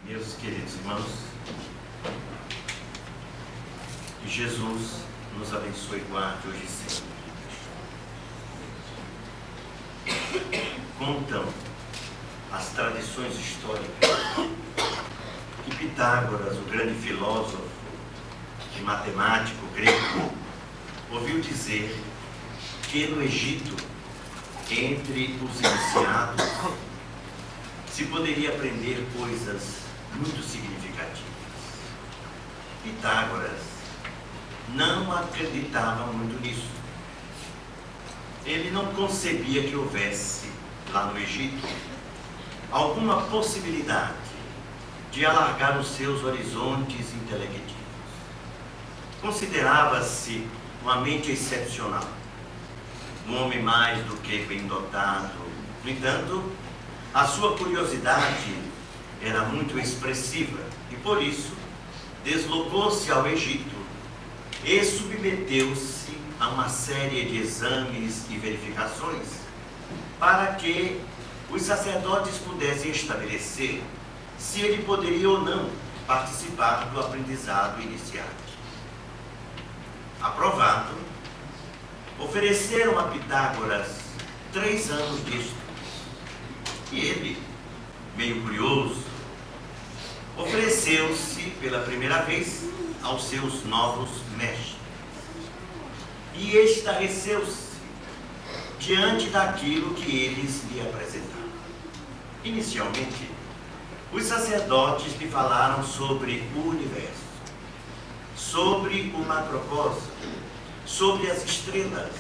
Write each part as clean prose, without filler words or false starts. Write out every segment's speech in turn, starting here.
Meus queridos irmãos, que Jesus nos abençoe e guarde hoje e sempre. Contam as tradições históricas que Pitágoras, o grande filósofo e matemático grego, ouviu dizer que no Egito, entre os iniciados, se poderia aprender coisas muito significativas. Pitágoras não acreditava muito nisso. Ele não concebia que houvesse, lá no Egito, alguma possibilidade de alargar os seus horizontes inteletivos. Considerava-se uma mente excepcional, um homem mais do que bem dotado. No entanto, a sua curiosidade era muito expressiva e, por isso, deslocou-se ao Egito e submeteu-se a uma série de exames e verificações para que os sacerdotes pudessem estabelecer se ele poderia ou não participar do aprendizado iniciado. Aprovado, ofereceram a Pitágoras 3 anos de estudo. E ele, meio curioso, ofereceu-se pela primeira vez aos seus novos mestres e estarreceu-se diante daquilo que eles lhe apresentaram. Inicialmente, os sacerdotes lhe falaram sobre o universo, sobre o macrocosmo, sobre as estrelas.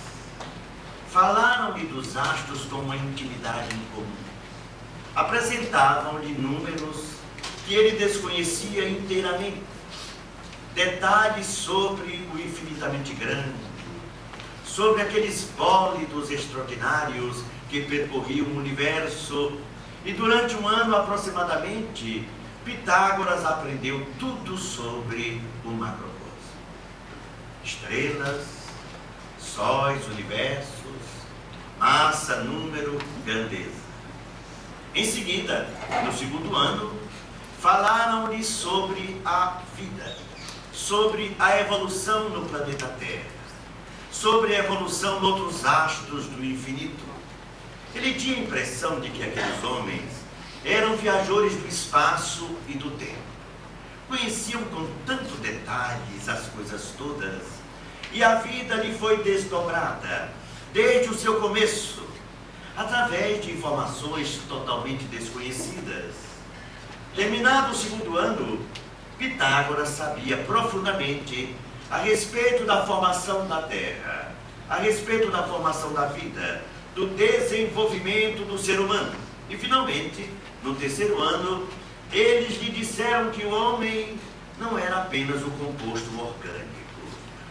Falaram-lhe dos astros com uma intimidade incomum. Apresentavam-lhe números que ele desconhecia inteiramente, detalhes sobre o infinitamente grande, sobre aqueles bólidos extraordinários que percorriam o universo, e durante 1 ano aproximadamente, Pitágoras aprendeu tudo sobre o macrocosmo. Estrelas, sóis, universos, massa, número, grandeza. Em seguida, no 2º ano, falaram-lhe sobre a vida, sobre a evolução no planeta Terra, sobre a evolução de outros astros do infinito. Ele tinha a impressão de que aqueles homens eram viajores do espaço e do tempo. Conheciam com tanto detalhes as coisas todas, e a vida lhe foi desdobrada, desde o seu começo, através de informações totalmente desconhecidas. Terminado o 2º ano, Pitágoras sabia profundamente a respeito da formação da Terra, a respeito da formação da vida, do desenvolvimento do ser humano. E, finalmente, no 3º ano, eles lhe disseram que o homem não era apenas o composto orgânico.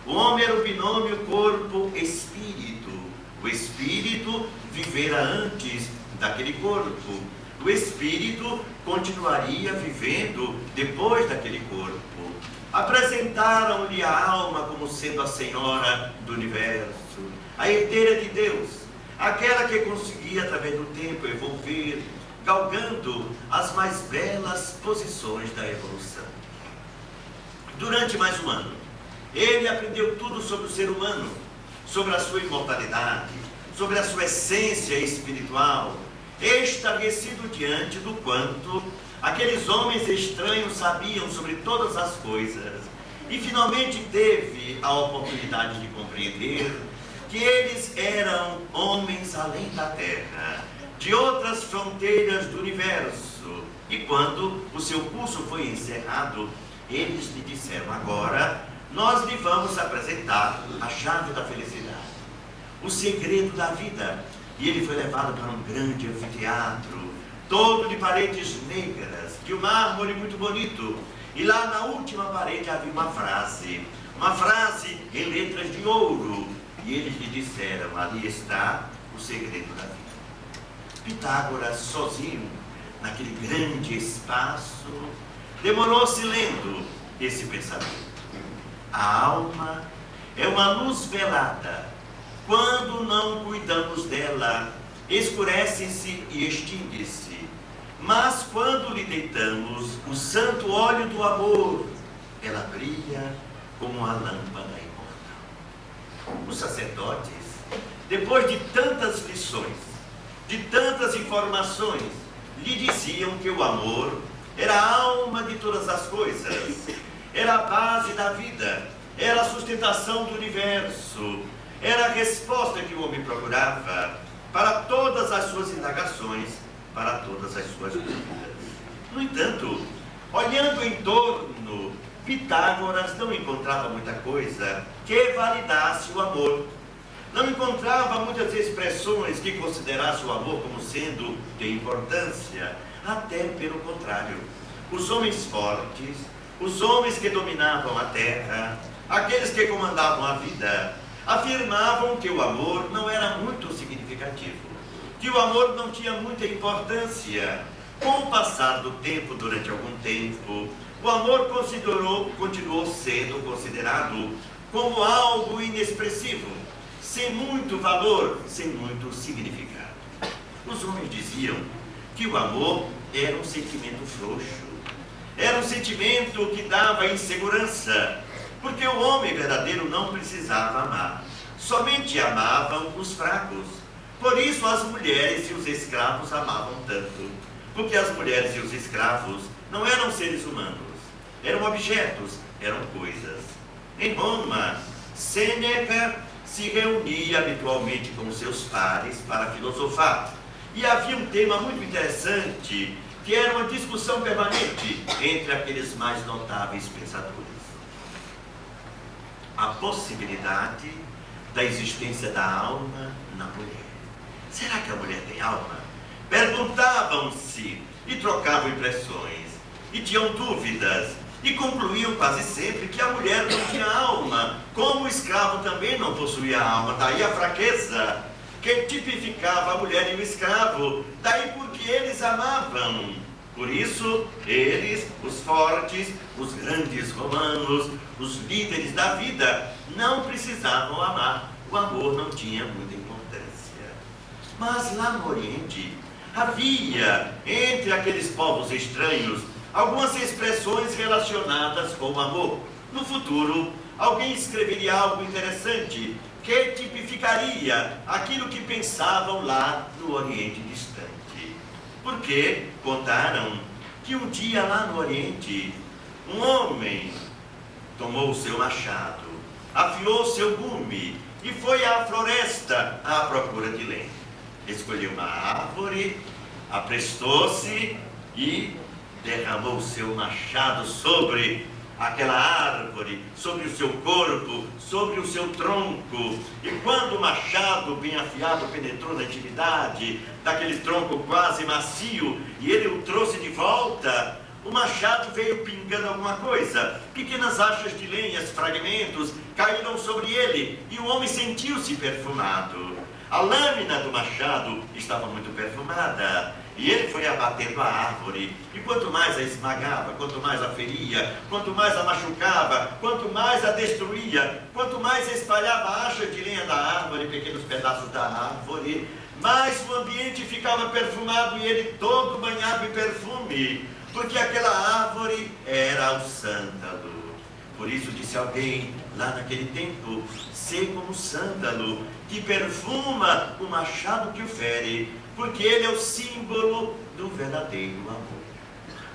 O homem era o binômio corpo-espírito. O espírito vivera antes daquele corpo. O espírito continuaria vivendo depois daquele corpo. Apresentaram-lhe a alma como sendo a senhora do universo, a herdeira de Deus, aquela que conseguia, através do tempo, evolver, galgando as mais belas posições da evolução. Durante mais 1 ano, ele aprendeu tudo sobre o ser humano, sobre a sua imortalidade, sobre a sua essência espiritual, estarrecido diante do quanto aqueles homens estranhos sabiam sobre todas as coisas, e finalmente teve a oportunidade de compreender que eles eram homens além da terra, de outras fronteiras do universo. E quando o seu curso foi encerrado, eles lhe disseram: agora nós lhe vamos apresentar a chave da felicidade, o segredo da vida. E ele foi levado para um grande anfiteatro, todo de paredes negras, de um mármore muito bonito. E lá na última parede havia uma frase em letras de ouro. E eles lhe disseram: ali está o segredo da vida. Pitágoras, sozinho, naquele grande espaço, demorou-se lendo esse pensamento. A alma é uma luz velada. Quando não cuidamos dela, escurece-se e extingue-se. Mas quando lhe deitamos o santo óleo do amor, ela brilha como a lâmpada imortal. Os sacerdotes, depois de tantas lições, de tantas informações, lhe diziam que o amor era a alma de todas as coisas, era a base da vida, era a sustentação do universo, era a resposta que o homem procurava para todas as suas indagações, para todas as suas dúvidas. No entanto, olhando em torno, Pitágoras não encontrava muita coisa que validasse o amor. Não encontrava muitas expressões que considerasse o amor como sendo de importância. Até pelo contrário. Os homens fortes, os homens que dominavam a terra, aqueles que comandavam a vida, afirmavam que o amor não era muito significativo, que o amor não tinha muita importância. Com o passar do tempo, durante algum tempo, o amor continuou sendo considerado como algo inexpressivo, sem muito valor, sem muito significado. Os homens diziam que o amor era um sentimento frouxo, era um sentimento que dava insegurança, porque o homem verdadeiro não precisava amar, somente amavam os fracos. Por isso as mulheres e os escravos amavam tanto, porque as mulheres e os escravos não eram seres humanos, eram objetos, eram coisas. Em Roma, Sêneca se reunia habitualmente com seus pares para filosofar, e havia um tema muito interessante, que era uma discussão permanente entre aqueles mais notáveis pensadores: a possibilidade da existência da alma na mulher. Será que a mulher tem alma? Perguntavam-se e trocavam impressões, e tinham dúvidas, e concluíam quase sempre que a mulher não tinha alma, como o escravo também não possuía alma. Daí a fraqueza que tipificava a mulher e o escravo, daí porque eles amavam. Por isso, eles, os fortes, os grandes romanos, os líderes da vida, não precisavam amar. O amor não tinha muita importância. Mas lá no Oriente, havia, entre aqueles povos estranhos, algumas expressões relacionadas com o amor. No futuro, alguém escreveria algo interessante que tipificaria aquilo que pensavam lá no Oriente distante. Porque contaram que um dia lá no Oriente, um homem tomou o seu machado, afiou seu gume e foi à floresta à procura de lenha. Escolheu uma árvore, aprestou-se e derramou o seu machado sobre aquela árvore, sobre o seu corpo, sobre o seu tronco. E quando o machado bem afiado penetrou na intimidade daquele tronco quase macio, e ele o trouxe de volta, o machado veio pingando alguma coisa. Pequenas achas de lenhas, fragmentos, caíram sobre ele, e o homem sentiu-se perfumado. A lâmina do machado estava muito perfumada, e ele foi abatendo a árvore, e quanto mais a esmagava, quanto mais a feria, quanto mais a machucava, quanto mais a destruía, quanto mais espalhava a acha de lenha da árvore, pequenos pedaços da árvore, mais o ambiente ficava perfumado e ele todo banhado em perfume, porque aquela árvore era o sândalo. Por isso disse alguém lá naquele tempo: sê como o sândalo, que perfuma o machado que o fere, porque ele é o símbolo do verdadeiro amor.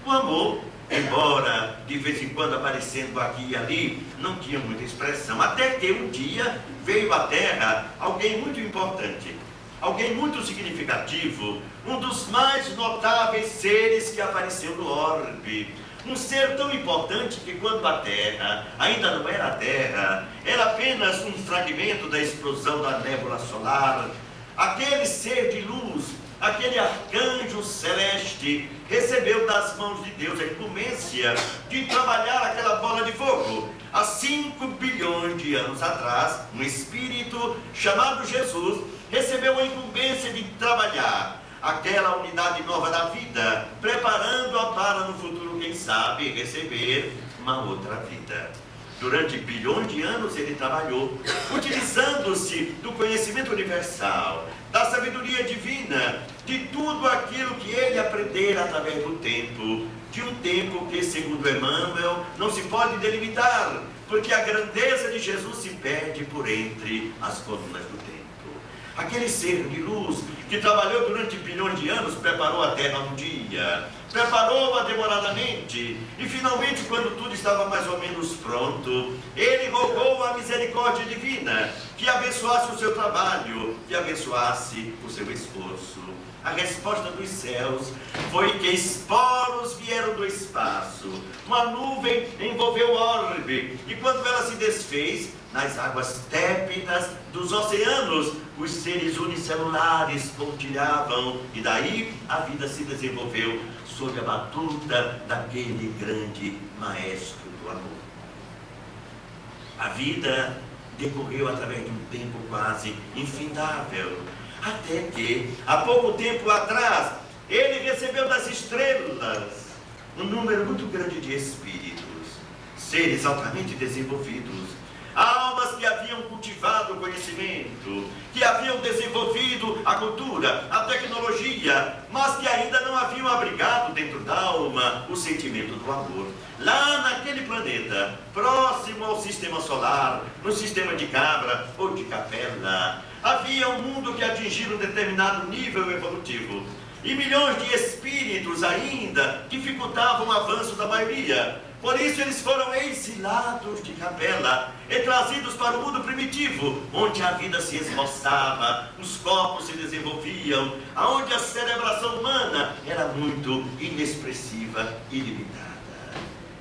O amor, embora de vez em quando aparecendo aqui e ali, não tinha muita expressão, até que um dia veio à Terra alguém muito importante, alguém muito significativo, um dos mais notáveis seres que apareceu no orbe. Um ser tão importante que quando a Terra ainda não era a Terra, era apenas um fragmento da explosão da nébula solar, aquele ser de luz, aquele arcanjo celeste, recebeu das mãos de Deus a incumbência de trabalhar aquela bola de fogo. Há 5 bilhões de anos atrás, um espírito chamado Jesus recebeu a incumbência de trabalhar aquela unidade nova da vida, preparando-a para no futuro, quem sabe, receber uma outra vida. Durante bilhões de anos ele trabalhou, utilizando-se do conhecimento universal, da sabedoria divina, de tudo aquilo que ele aprendera através do tempo, de um tempo que, segundo Emmanuel, não se pode delimitar, porque a grandeza de Jesus se perde por entre as colunas do tempo. Aquele ser de luz que trabalhou durante bilhões de anos, preparou a terra um dia, preparou-a demoradamente, e finalmente, quando tudo estava mais ou menos pronto, ele rogou a misericórdia divina que abençoasse o seu trabalho, que abençoasse o seu esforço. A resposta dos céus foi que esporos vieram do espaço, uma nuvem envolveu o orbe, e quando ela se desfez, nas águas tépidas dos oceanos, os seres unicelulares pontilhavam, e daí a vida se desenvolveu sob a batuta daquele grande maestro do amor. A vida decorreu através de um tempo quase infindável, até que, há pouco tempo atrás, ele recebeu das estrelas um número muito grande de espíritos, seres altamente desenvolvidos, almas que haviam cultivado o conhecimento, que haviam desenvolvido a cultura, a tecnologia, mas que ainda não haviam abrigado dentro da alma o sentimento do amor. Lá naquele planeta, próximo ao sistema solar, no sistema de Cabra ou de Capela, havia um mundo que atingira um determinado nível evolutivo, e milhões de espíritos ainda dificultavam o avanço da maioria. Por isso eles foram exilados de Capela e trazidos para o mundo primitivo, onde a vida se esboçava, os corpos se desenvolviam, onde a cerebração humana era muito inexpressiva e limitada.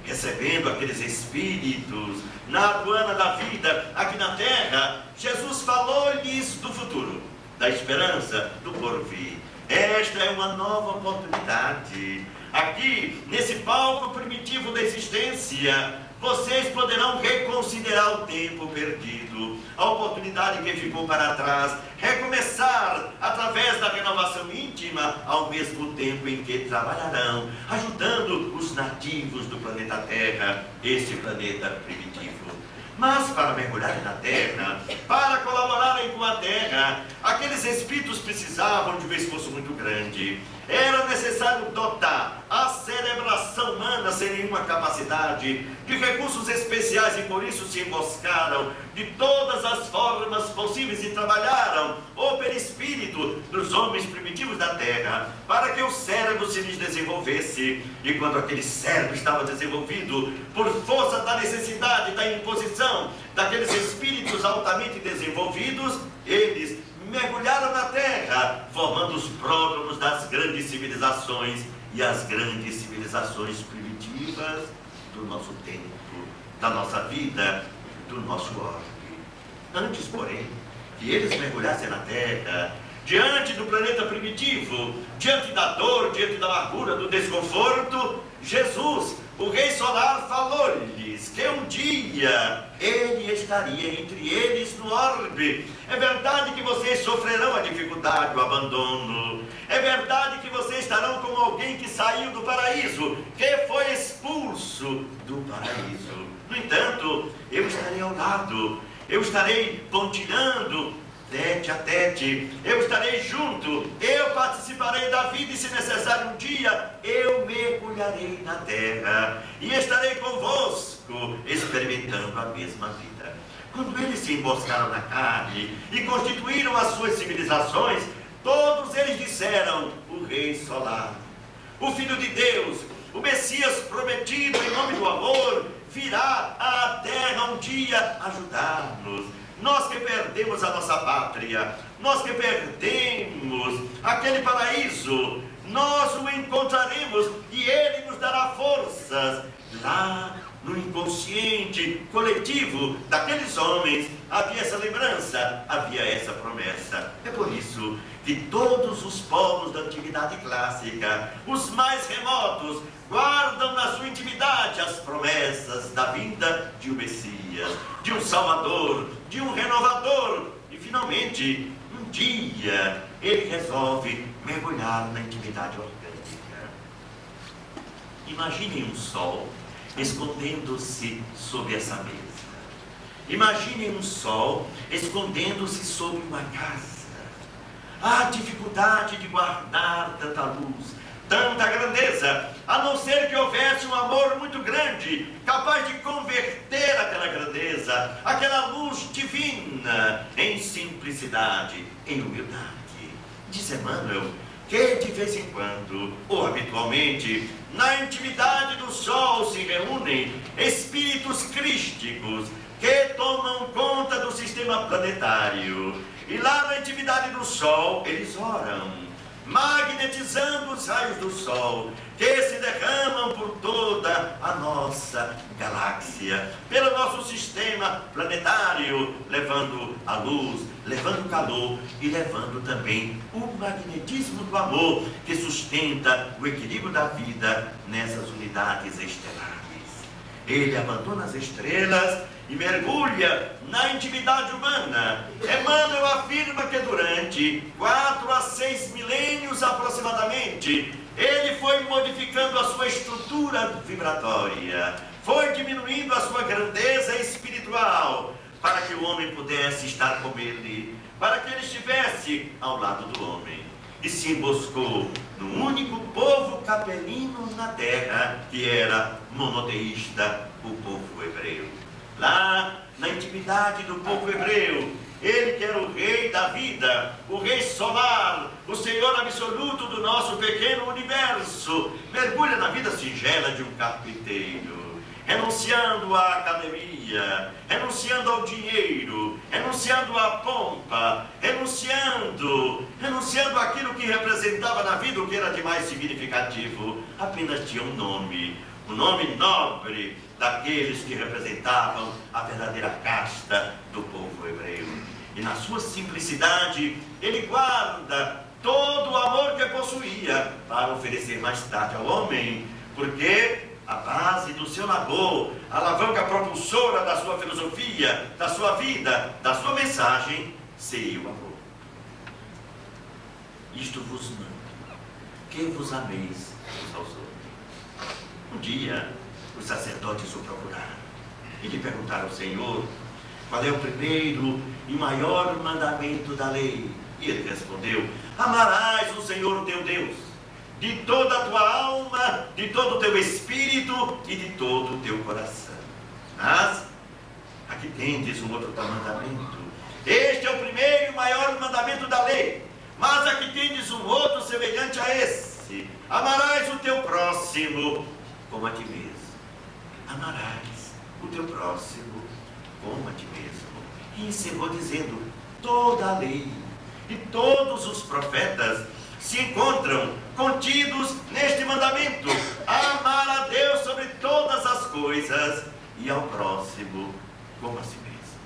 Recebendo aqueles espíritos na aduana da vida aqui na Terra, Jesus falou-lhes do futuro, da esperança, do porvir. Esta é uma nova oportunidade. Aqui, nesse palco primitivo da existência, vocês poderão reconsiderar o tempo perdido, a oportunidade que ficou para trás, recomeçar através da renovação íntima, ao mesmo tempo em que trabalharão, ajudando os nativos do planeta Terra, este planeta primitivo. Mas para mergulharem na Terra, para colaborarem com a Terra, aqueles espíritos precisavam de um esforço muito grande. Era necessário dotar a cerebração humana sem nenhuma capacidade de recursos especiais, e por isso se emboscaram de todas as formas possíveis e trabalharam o perispírito dos homens primitivos da Terra, para que o cérebro se lhes desenvolvesse. E quando aquele cérebro estava desenvolvido, por força da necessidade, da imposição daqueles espíritos altamente desenvolvidos, eles mergulharam na Terra, formando os pródromos das grandes civilizações, e as grandes civilizações primitivas do nosso tempo, da nossa vida, do nosso orbe. Antes, porém, que eles mergulhassem na Terra, diante do planeta primitivo, diante da dor, diante da amargura, do desconforto, Jesus, o Rei Solar, falou-lhes que um dia ele estaria entre eles no orbe. É verdade que vocês sofrerão a dificuldade, o abandono. É verdade que vocês estarão como alguém que saiu do paraíso, que foi expulso do paraíso. No entanto, eu estarei ao lado, eu estarei pontilhando tete a tete, eu estarei junto, eu participarei da vida, e se necessário um dia, eu mergulharei na terra e estarei convosco, experimentando a mesma vida. Quando eles se emboscaram na carne e constituíram as suas civilizações, todos eles disseram: o Rei Solar, o Filho de Deus, o Messias prometido em nome do amor, virá à terra um dia ajudar-nos. Nós que perdemos a nossa pátria, nós que perdemos aquele paraíso, nós o encontraremos e ele nos dará forças. Lá no inconsciente coletivo daqueles homens havia essa lembrança, havia essa promessa. É por isso que todos os povos da antiguidade clássica, os mais remotos, guardam na sua intimidade as promessas da vinda de um Messias, de um Salvador, de um Renovador. E finalmente, um dia, ele resolve mergulhar na intimidade orgânica. Imaginem um sol escondendo-se sob essa mesa. Imaginem um sol escondendo-se sob uma casa. a dificuldade de guardar tanta luz, tanta grandeza, a não ser que houvesse um amor muito grande, capaz de converter aquela grandeza, aquela luz divina, em simplicidade, em humildade. Diz Emmanuel que de vez em quando, ou habitualmente, na intimidade do sol se reúnem espíritos crísticos que tomam conta do sistema planetário. E lá na intimidade do sol, eles oram, magnetizando os raios do sol, que se derramam por toda a nossa galáxia, pelo nosso sistema planetário, levando a luz, levando o calor e levando também o magnetismo do amor, que sustenta o equilíbrio da vida nessas unidades estelares. Ele abandona as estrelas e mergulha na intimidade humana. Emmanuel afirma que durante 4 a 6 milênios aproximadamente, ele foi modificando a sua estrutura vibratória, foi diminuindo a sua grandeza espiritual, para que o homem pudesse estar com ele, para que ele estivesse ao lado do homem. E se emboscou no único povo capelino na terra, que era monoteísta, o povo hebreu. Lá, na intimidade do povo hebreu, ele que era o rei da vida, o rei solar, o Senhor absoluto do nosso pequeno universo, mergulha na vida singela de um carpinteiro, renunciando à academia, renunciando ao dinheiro, renunciando à pompa, renunciando àquilo que representava na vida o que era de mais significativo. Apenas tinha um nome nobre daqueles que representavam a verdadeira casta do povo hebreu. E na sua simplicidade, ele guarda todo o amor que possuía para oferecer mais tarde ao homem, porque a base do seu labor, a alavanca propulsora da sua filosofia, da sua vida, da sua mensagem, seria o amor. Isto vos mando, que vos ameis uns aos outros. Um dia, os sacerdotes o procuraram e lhe perguntaram ao Senhor qual é o primeiro e maior mandamento da lei. E ele respondeu: amarás o Senhor teu Deus de toda a tua alma, de todo o teu espírito e de todo o teu coração. Mas, aqui tendes um outro mandamento. Este é o primeiro e maior mandamento da lei. Mas aqui tendes um outro semelhante a esse: amarás o teu próximo como a ti mesmo. Amarás o teu próximo como a ti mesmo. E encerrou dizendo: toda a lei e todos os profetas se encontram contidos neste mandamento: amar a Deus sobre todas as coisas e ao próximo como a si mesmo.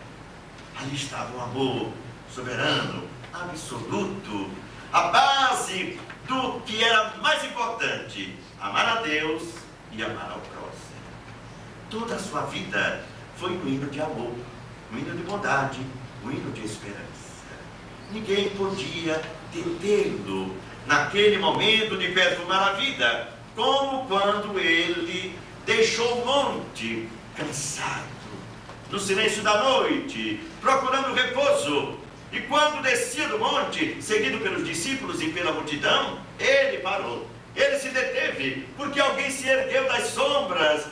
Ali estava o amor soberano, absoluto, a base do que era mais importante: amar a Deus e amar ao próximo. Toda a sua vida foi um hino de amor, um hino de bondade, um hino de esperança. Ninguém podia detê-lo naquele momento de perfumar a vida, como quando ele deixou o monte, cansado, no silêncio da noite, procurando repouso. E quando descia do monte, seguido pelos discípulos e pela multidão, ele parou, ele se deteve, porque alguém se ergueu das sombras,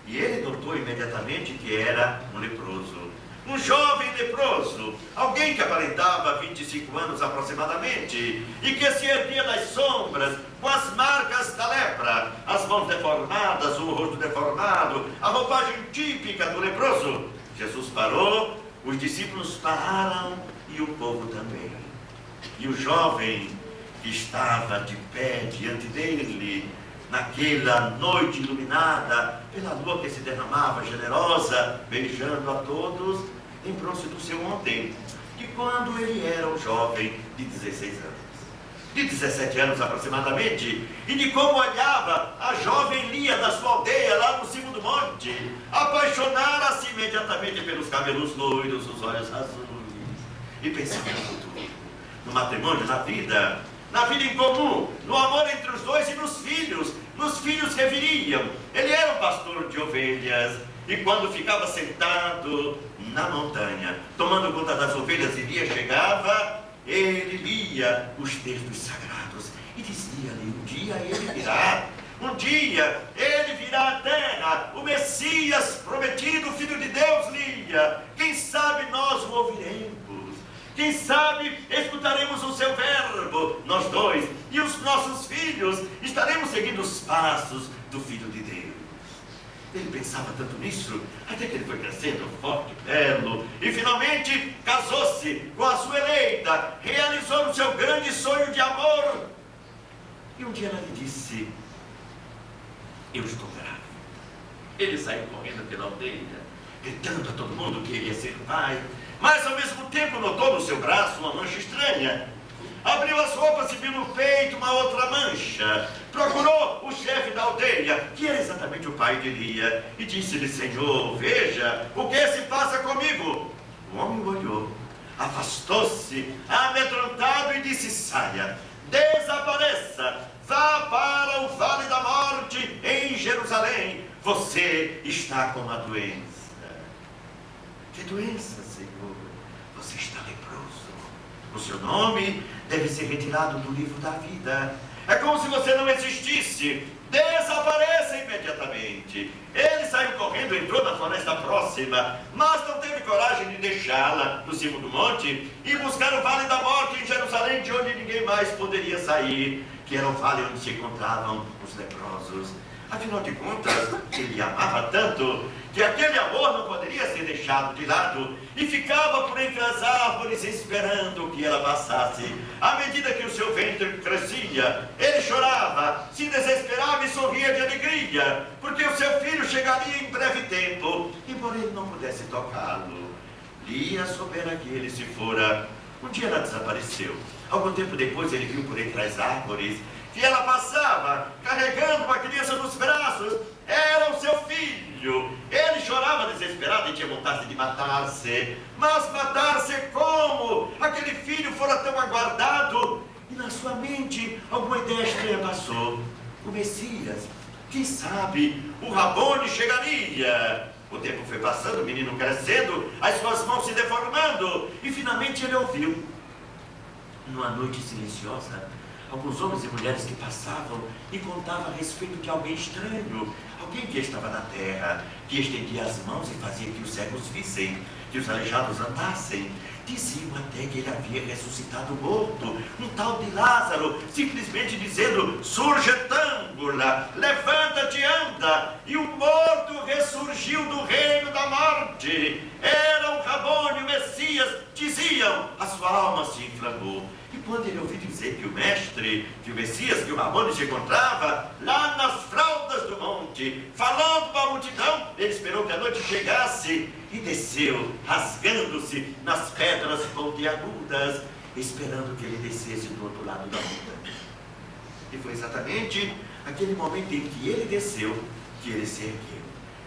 e ele notou imediatamente que era um leproso. Um jovem leproso, alguém que aparentava 25 anos aproximadamente, e que se erguia das sombras, com as marcas da lepra, as mãos deformadas, o rosto deformado, a roupagem típica do leproso. Jesus parou, os discípulos pararam e o povo também. E o jovem que estava de pé diante dele, naquela noite iluminada pela lua que se derramava generosa, beijando a todos, lembrou-se do seu ontem, de quando ele era um jovem de 16 anos, de 17 anos aproximadamente, e de como olhava a jovem Lia da sua aldeia lá no cimo do monte, apaixonara-se imediatamente pelos cabelos loiros, os olhos azuis, e pensava no futuro, no matrimônio, na vida em comum, no amor entre os dois e nos filhos que viriam. Ele era um pastor de ovelhas, e quando ficava sentado na montanha, tomando conta das ovelhas, e Lia chegava, ele lia os textos sagrados e dizia-lhe: um dia ele virá. Um dia ele virá à terra, o Messias prometido, o Filho de Deus, lia. Quem sabe nós o ouviremos, quem sabe escutaremos o seu verbo, nós dois, e os nossos filhos estaremos seguindo os passos do Filho de Deus. Ele pensava tanto nisso, até que ele foi crescendo forte, belo, e finalmente casou-se com a sua eleita, realizou o seu grande sonho de amor. E um dia ela lhe disse: eu estou grávida. Ele saiu correndo pela aldeia, gritando a todo mundo que ele ia ser pai, mas ao mesmo tempo notou no seu braço uma mancha estranha. Abriu as roupas e viu no peito uma outra mancha. Procurou o chefe da aldeia, que era exatamente o pai de Lia, e disse-lhe: Senhor, veja, o que se passa comigo? O homem olhou, afastou-se, amedrontado, e disse: saia, desapareça, vá para o Vale da Morte, em Jerusalém. Você está com uma doença. Que doença, Senhor? Você está leproso. O seu nome deve ser retirado do livro da vida. É como se você não existisse. Desapareça imediatamente. Ele saiu correndo, entrou na floresta próxima, mas não teve coragem de deixá-la no cimo do monte e buscar o Vale da Morte em Jerusalém, de onde ninguém mais poderia sair, que era o vale onde se encontravam os leprosos. Afinal de contas, ele amava tanto que aquele amor não poderia ser deixado de lado, e ficava por entre as árvores esperando que ela passasse. À medida que o seu ventre crescia, ele chorava, se desesperava e sorria de alegria, porque o seu filho chegaria em breve tempo, embora ele não pudesse tocá-lo. Lia soubera que ele se fora. Um dia ela desapareceu. Algum tempo depois ele viu por entre as árvores que ela passava, carregando uma criança nos braços. Era o seu filho. Ele chorava desesperado e tinha vontade de matar-se. Mas matar-se como? Aquele filho fora tão aguardado. E na sua mente alguma ideia estranha passou. O Messias, quem sabe, o Rabone chegaria. O tempo foi passando, o menino crescendo, as suas mãos se deformando, e finalmente ele ouviu, numa noite silenciosa, alguns homens e mulheres que passavam e contavam a respeito de alguém estranho, alguém que estava na terra, que estendia as mãos e fazia que os cegos vissem, que os aleijados andassem. Diziam até que ele havia ressuscitado morto, um tal de Lázaro, simplesmente dizendo: surge tâmbula, levanta-te, anda. E o morto ressurgiu do reino da morte. Era o Rabone, o Messias, diziam. A sua alma se inflamou. E quando ele ouviu dizer que o mestre, que o Messias, que o Rabone se encontrava lá nas fraldas do monte, falando para a multidão, ele esperou que a noite chegasse e desceu, rasgando-se nas pedras pontiagudas, esperando que ele descesse do outro lado da montanha. E foi exatamente aquele momento em que ele desceu, que ele se ergueu,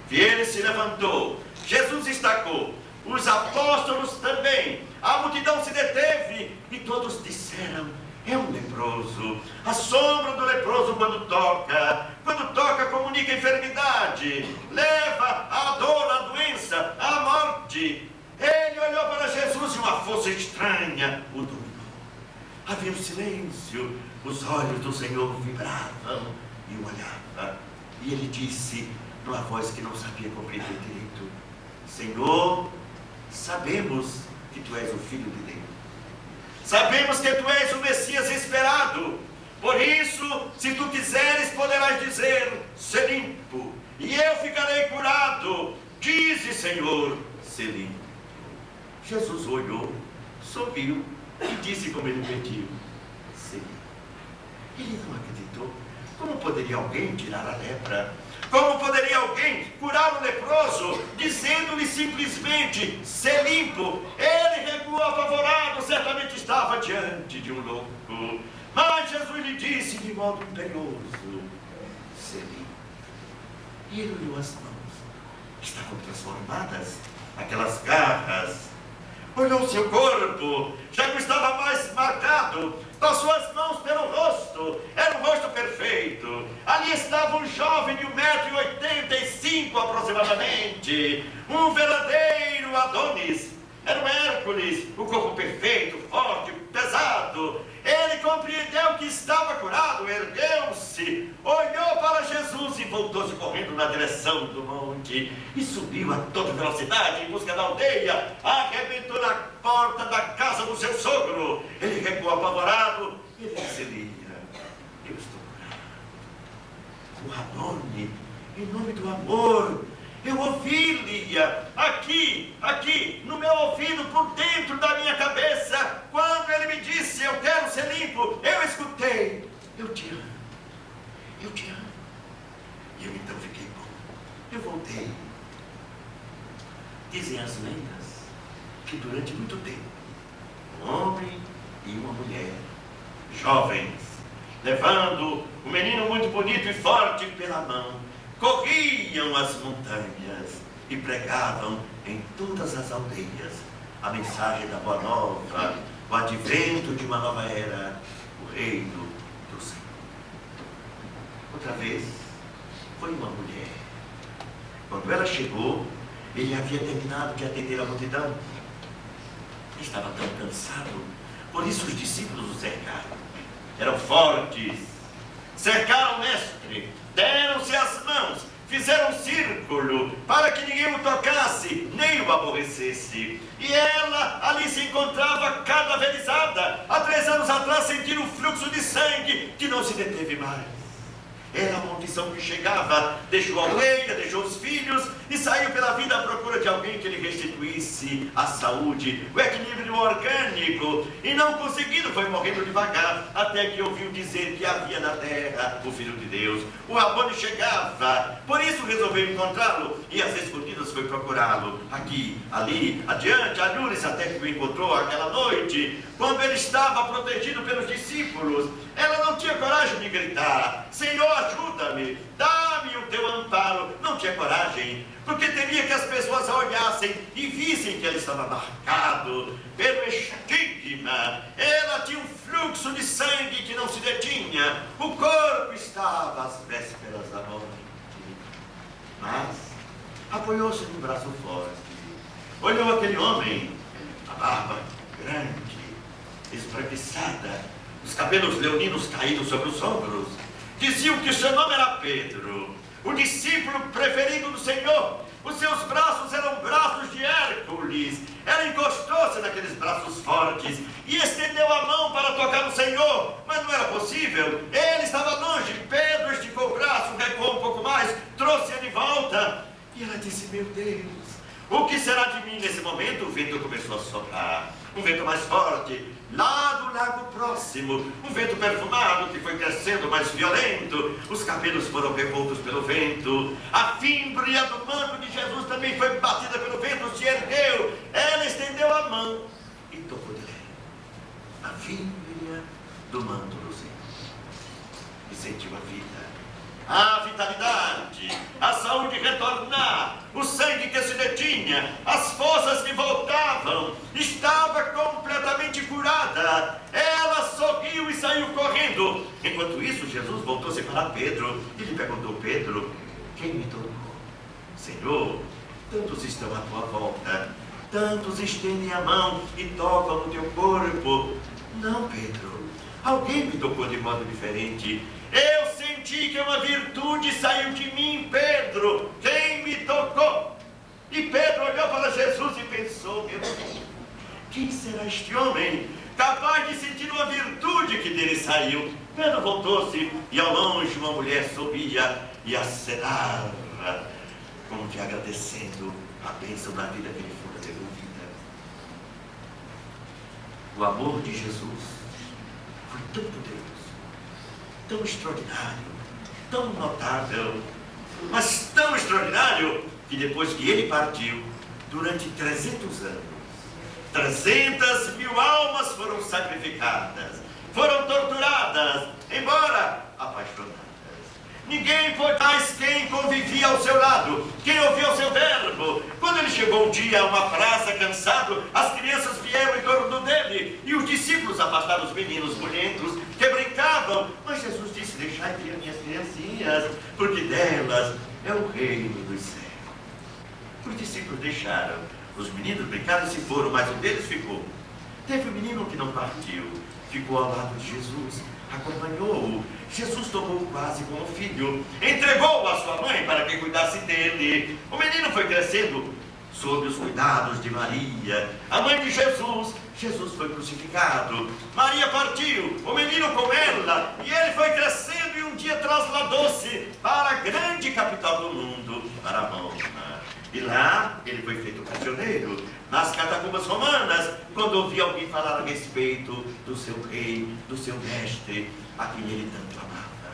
que ele se levantou. Jesus destacou, os apóstolos também. A multidão se deteve e todos disseram: é um leproso. A sombra do leproso quando toca comunica a enfermidade, leva a dor, a doença, a morte. Ele olhou para Jesus e uma força estranha o dominou. Havia um silêncio, os olhos do Senhor vibravam e o olhava. E ele disse, numa voz que não sabia compreender direito: Senhor, sabemos que tu és o Filho de Deus. Sabemos que tu és o Messias esperado. Por isso, se tu quiseres, poderás dizer: sê limpo, e eu ficarei curado. Dize, Senhor, sê limpo. Jesus olhou, sorriu e disse como ele pediu: sê limpo. Ele não acreditou. Como poderia alguém tirar a lepra? Como poderia alguém curar o leproso, dizendo-lhe simplesmente: sê limpo? Ele recuou apavorado, certamente estava diante de um louco. Mas Jesus lhe disse de modo imperioso: sê limpo. E ele olhou as mãos, estavam transformadas, aquelas garras. Olhou seu corpo, já não estava mais marcado, passou as mãos pelo rosto, era um rosto perfeito. Ali estava um jovem de 1,85 m aproximadamente, um verdadeiro Adonis. Era um Hércules, o corpo perfeito, forte, pesado. Ele compreendeu que estava curado, ergueu-se, olhou para Jesus e voltou-se correndo na direção do monte. E subiu a toda velocidade em busca da aldeia, arrebentou na porta da casa do seu sogro. Ele recuou apavorado. Ele disse: Lia, eu estou curado. O Rabboni, em nome do amor, eu ouvi, Lia, aqui, no meu ouvido, por dentro da minha cabeça, quando ele me disse: eu quero ser limpo, eu escutei: eu te amo, eu te amo. E eu então fiquei bom, eu voltei. Dizem as lendas que durante muito tempo, um homem e uma mulher, jovens, levando um menino muito bonito e forte pela mão, corriam as montanhas e pregavam em todas as aldeias a mensagem da boa nova, o advento de uma nova era, o reino do Senhor. Outra vez, foi uma mulher. Quando ela chegou, ele havia terminado de atender a multidão. Estava tão cansado, por isso os discípulos o cercaram. Eram fortes, cercaram o mestre, deram-se as mãos, fizeram um círculo para que ninguém o tocasse, nem o aborrecesse. E ela ali se encontrava cadaverizada, há 3 anos atrás sentindo um fluxo de sangue que não se deteve mais. Era a maldição que chegava, deixou a aldeia, deixou os filhos e saiu pela vida à procura de alguém que lhe restituísse a saúde, o equilíbrio orgânico, e não conseguindo, foi morrendo devagar, até que ouviu dizer que havia na terra o Filho de Deus. O Rabboni chegava, por isso resolveu encontrá-lo, e às escondidas foi procurá-lo, aqui, ali, adiante, alhures, até que o encontrou aquela noite, quando ele estava protegido pelos discípulos. Ela não tinha coragem de gritar: Senhor, ajuda-me, dá-me o teu amparo. Não tinha coragem, porque temia que as pessoas a olhassem e vissem que ele estava marcado pelo estigma. Ela tinha um fluxo de sangue que não se detinha, o corpo estava às vésperas da morte. Mas apoiou-se num braço forte, olhou aquele homem, a barba grande, espreguiçada, os cabelos leoninos caídos sobre os ombros. Diziam que o seu nome era Pedro, o discípulo preferido do Senhor. Os seus braços eram braços de Hércules. Ela encostou-se naqueles braços fortes e estendeu a mão para tocar no Senhor, mas não era possível. Ele estava longe. Pedro esticou o braço, recuou um pouco mais, trouxe-a de volta. E ela disse: meu Deus, o que será de mim? Nesse momento o vento começou a soprar, um vento mais forte, lá do lago próximo, um vento perfumado que foi crescendo mais violento. Os cabelos foram revoltos pelo vento, a fímbria do manto de Jesus também foi batida pelo vento, se ergueu. Ela estendeu a mão e tocou nele, a fímbria do manto do Senhor, e sentiu a vida, a vitalidade, a saúde retornar, o sangue que se detinha, as forças que voltavam. Estava completamente curada. Ela sorriu e saiu correndo. Enquanto isso, Jesus voltou-se para Pedro e lhe perguntou: Pedro, quem me tocou? Senhor, tantos estão à tua volta, tantos estendem a mão e tocam no teu corpo. Não, Pedro, alguém me tocou de modo diferente. Eu senti que uma virtude saiu de mim, Pedro. Quem me tocou? E Pedro olhou para Jesus e pensou: meu Deus, quem será este homem capaz de sentir uma virtude que dele saiu? Pedro voltou-se e ao longe uma mulher subia e acenava, como que agradecendo a bênção da vida que lhe fora devolvida. O amor de Jesus foi tão poderoso, tão extraordinário, tão notável, mas tão extraordinário, que depois que ele partiu, durante 300 anos, 300.000 almas foram sacrificadas, foram torturadas, embora apaixonadas. Ninguém foi mais quem convivia ao seu lado, quem ouvia o seu verbo. Quando ele chegou um dia a uma praça cansado, as crianças vieram em torno dele e os discípulos afastaram os meninos bulhentos que brincavam. Mas Jesus disse: deixai vir as minhas criancinhas, porque delas é o reino dos céus. Os discípulos deixaram Os meninos brincaram e se foram, mas um deles ficou. Teve um menino que não partiu, ficou ao lado de Jesus, acompanhou-o. Jesus tomou quase como filho, entregou-o à sua mãe para que cuidasse dele. O menino foi crescendo sob os cuidados de Maria, a mãe de Jesus. Jesus foi crucificado, Maria partiu, o menino com ela, e ele foi crescendo e um dia trasladou-se para a grande capital do mundo, para Roma. E lá ele foi feito prisioneiro, nas catacumbas romanas, quando ouvia alguém falar a respeito do seu rei, do seu mestre, a quem ele tanto amava.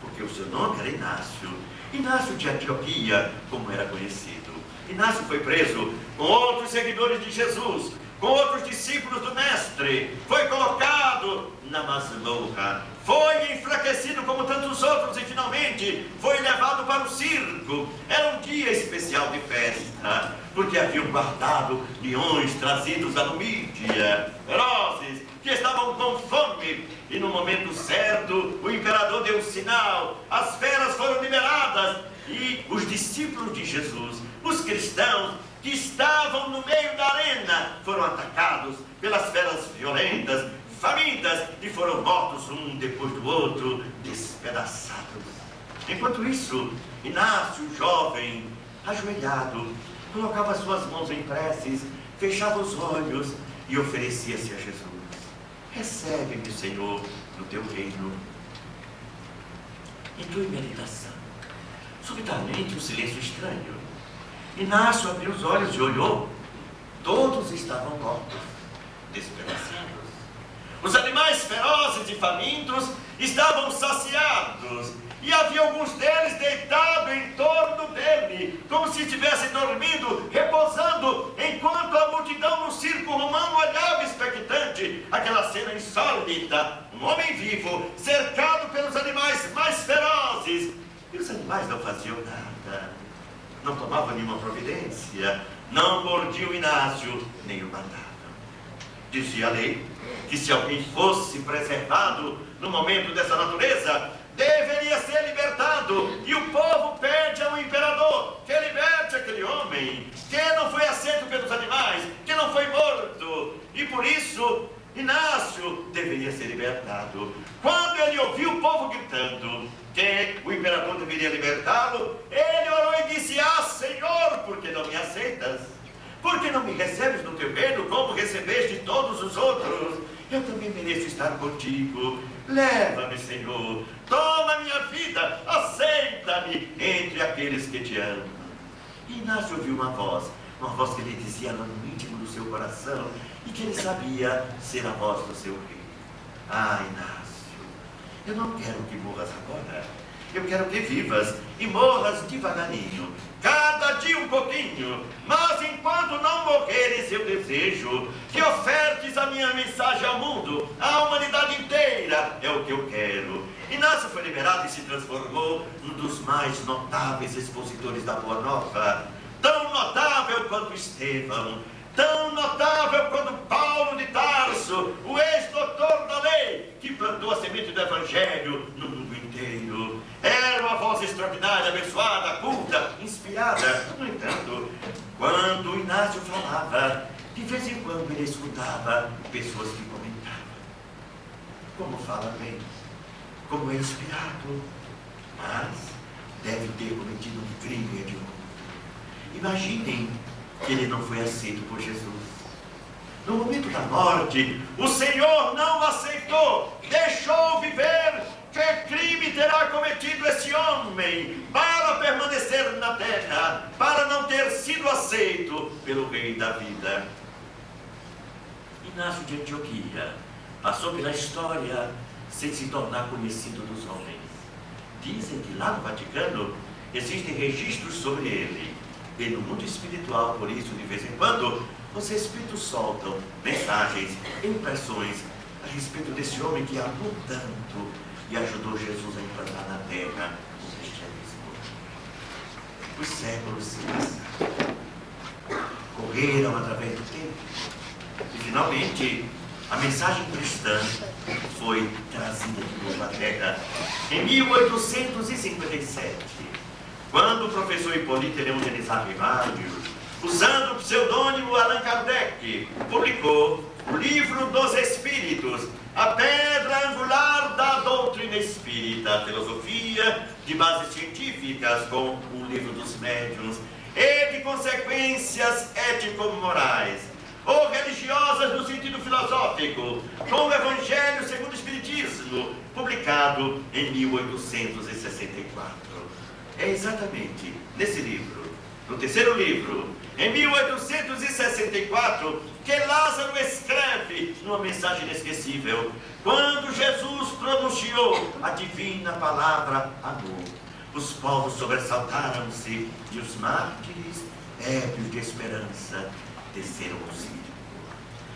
Porque o seu nome era Inácio, Inácio de Antioquia, como era conhecido. Inácio foi preso com outros seguidores de Jesus, com outros discípulos do mestre, foi colocado na masmorra, foi enfraquecido como tantos outros e finalmente foi levado para o circo. Era um dia especial de festa, porque haviam guardado leões trazidos da Numídia, ferozes, que estavam com fome, e no momento certo o imperador deu um sinal, as feras foram liberadas e os discípulos de Jesus, os cristãos que estavam no meio da arena, foram atacados pelas feras violentas, famintas, e foram mortos um depois do outro, despedaçados. Enquanto isso, Inácio, jovem, ajoelhado, colocava suas mãos em preces, fechava os olhos e oferecia-se a Jesus. Recebe-me, Senhor, no teu reino. Entrou em meditação. Subitamente, um silêncio estranho. Inácio abriu os olhos e olhou. Todos estavam mortos, despedaçados. Os animais ferozes e famintos estavam saciados, e havia alguns deles deitados em torno dele, como se estivessem dormindo, repousando, enquanto a multidão no circo romano olhava expectante aquela cena insólita. Um homem vivo, cercado pelos animais mais ferozes. E os animais não faziam nada, não tomavam nenhuma providência, não mordiam Inácio, nem o matavam. Dizia a lei que se alguém fosse preservado no momento dessa natureza, deveria ser libertado. E o povo pede ao imperador que liberte aquele homem, que não foi aceito pelos animais, que não foi morto. E por isso, Inácio deveria ser libertado. Quando ele ouviu o povo gritando que o imperador deveria libertá-lo, ele orou e disse: Ah, Senhor, por que não me aceitas? Por que não me recebes no teu reino como recebeste todos os outros? Eu também mereço estar contigo. Leva-me, Senhor. Toma minha vida. Aceita-me entre aqueles que te amam. E Inácio ouviu uma voz que lhe dizia lá no íntimo do seu coração, e que ele sabia ser a voz do seu rei. Ah, Inácio, eu não quero que morras agora. Eu quero que vivas e morras devagarinho, cada dia um pouquinho, mas enquanto não morreres, eu desejo que ofertes a minha mensagem ao mundo, à humanidade inteira. É o que eu quero. Inácio foi liberado e se transformou num dos mais notáveis expositores da Boa Nova, tão notável quanto Estevão, tão notável quanto Paulo de Tarso, o ex-doutor da lei, que plantou a semente do Evangelho no mundo inteiro. Era uma voz extraordinária, abençoada, culta, inspirada. No entanto, quando Inácio falava, de vez em quando ele escutava pessoas que comentavam: como fala bem, como é inspirado, mas deve ter cometido um crime hediondo. Imaginem que ele não foi aceito por Jesus. No momento da morte, o Senhor não o aceitou, deixou viver. Que crime terá cometido esse homem para permanecer na terra, para não ter sido aceito pelo Rei da vida? Inácio de Antioquia passou pela história sem se tornar conhecido dos homens. Dizem que lá no Vaticano existem registros sobre ele. E no mundo espiritual, por isso, de vez em quando, os espíritos soltam mensagens, impressões a respeito desse homem que amou tanto e ajudou Jesus a implantar na terra o cristianismo. Os séculos se passaram, correram através do tempo, e finalmente a mensagem cristã foi trazida de novo à terra em 1857. Quando o professor Hipólito Leão Denis Rimário usando o pseudônimo Allan Kardec, publicou o Livro dos Espíritos, a pedra angular da doutrina espírita, a filosofia de bases científicas, com o Livro dos Médiuns, e de consequências ético-morais, ou religiosas no sentido filosófico, com o Evangelho segundo o Espiritismo, publicado em 1864. É exatamente nesse livro, no terceiro livro, em 1864, que Lázaro escreve numa mensagem inesquecível, quando Jesus pronunciou a divina palavra amor. Os povos sobressaltaram-se e os mártires, ébrios de esperança, desceram ao circo.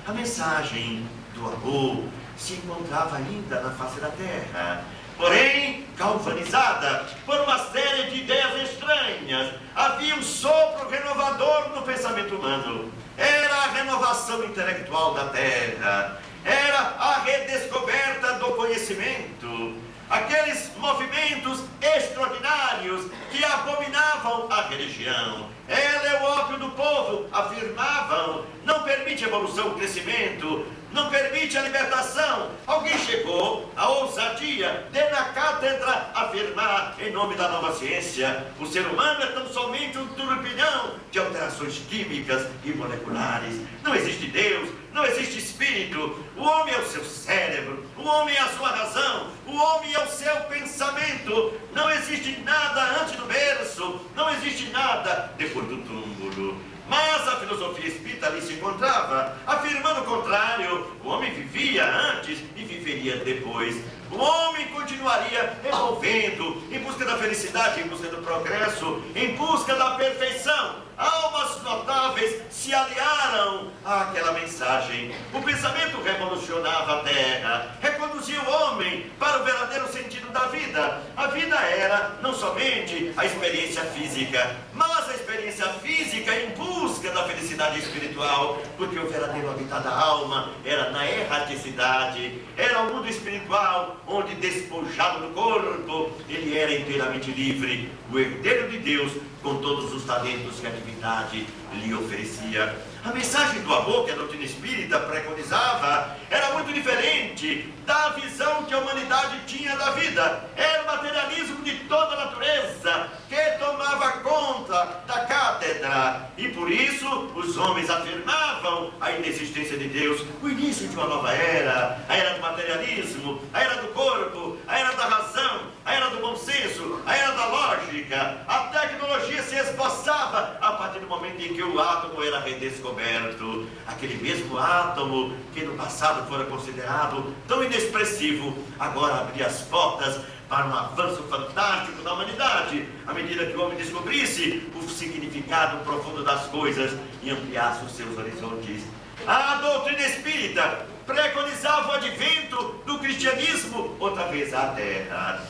A mensagem do amor se encontrava ainda na face da terra, porém galvanizada por uma série de ideias estranhas. Havia um sopro renovador no pensamento humano. Era a renovação intelectual da terra, era a redescoberta do conhecimento. Aqueles movimentos extraordinários que abominavam a religião. Ela é o ópio do povo, afirmavam. Não permite evolução, crescimento, não permite a libertação. Alguém chegou à ousadia de na cátedra afirmar, em nome da nova ciência, o ser humano é tão somente um turbilhão de alterações químicas e moleculares. Não existe Deus, não existe espírito. O homem é o seu cérebro, o homem é a sua razão, o homem é o seu pensamento. Não existe nada antes do berço, não existe nada depois do túmulo. Mas a filosofia espírita ali se encontrava, afirmando o contrário. O homem vivia antes e viveria depois. O homem continuaria evolvendo, em busca da felicidade, em busca do progresso, em busca da perfeição. Almas notáveis se aliaram àquela mensagem. O pensamento revolucionava a terra, reconduzia o homem para o verdadeiro sentido da vida. A vida era não somente a experiência física, mas a experiência física em busca da felicidade espiritual, porque o verdadeiro habitat da alma era na erraticidade, era o mundo espiritual, onde despojado do corpo, ele era inteiramente livre, o herdeiro de Deus, com todos os talentos que a divindade lhe oferecia. A mensagem do amor que a doutrina espírita preconizava era muito diferente da visão que a humanidade tinha da vida. Era o materialismo de toda a natureza que tomava conta da cátedra. E por isso os homens afirmavam a inexistência de Deus, o início de uma nova era, a era do materialismo, a era do corpo, a era da razão, a era do bom senso, a era da lógica. A tecnologia se esboçava a partir do momento em que o átomo era redescoberto. Aquele mesmo átomo que no passado fora considerado tão inexpressivo, agora abria as portas para um avanço fantástico da humanidade, à medida que o homem descobrisse o significado profundo das coisas e ampliasse os seus horizontes. A doutrina espírita preconizava o advento do cristianismo outra vez à terra.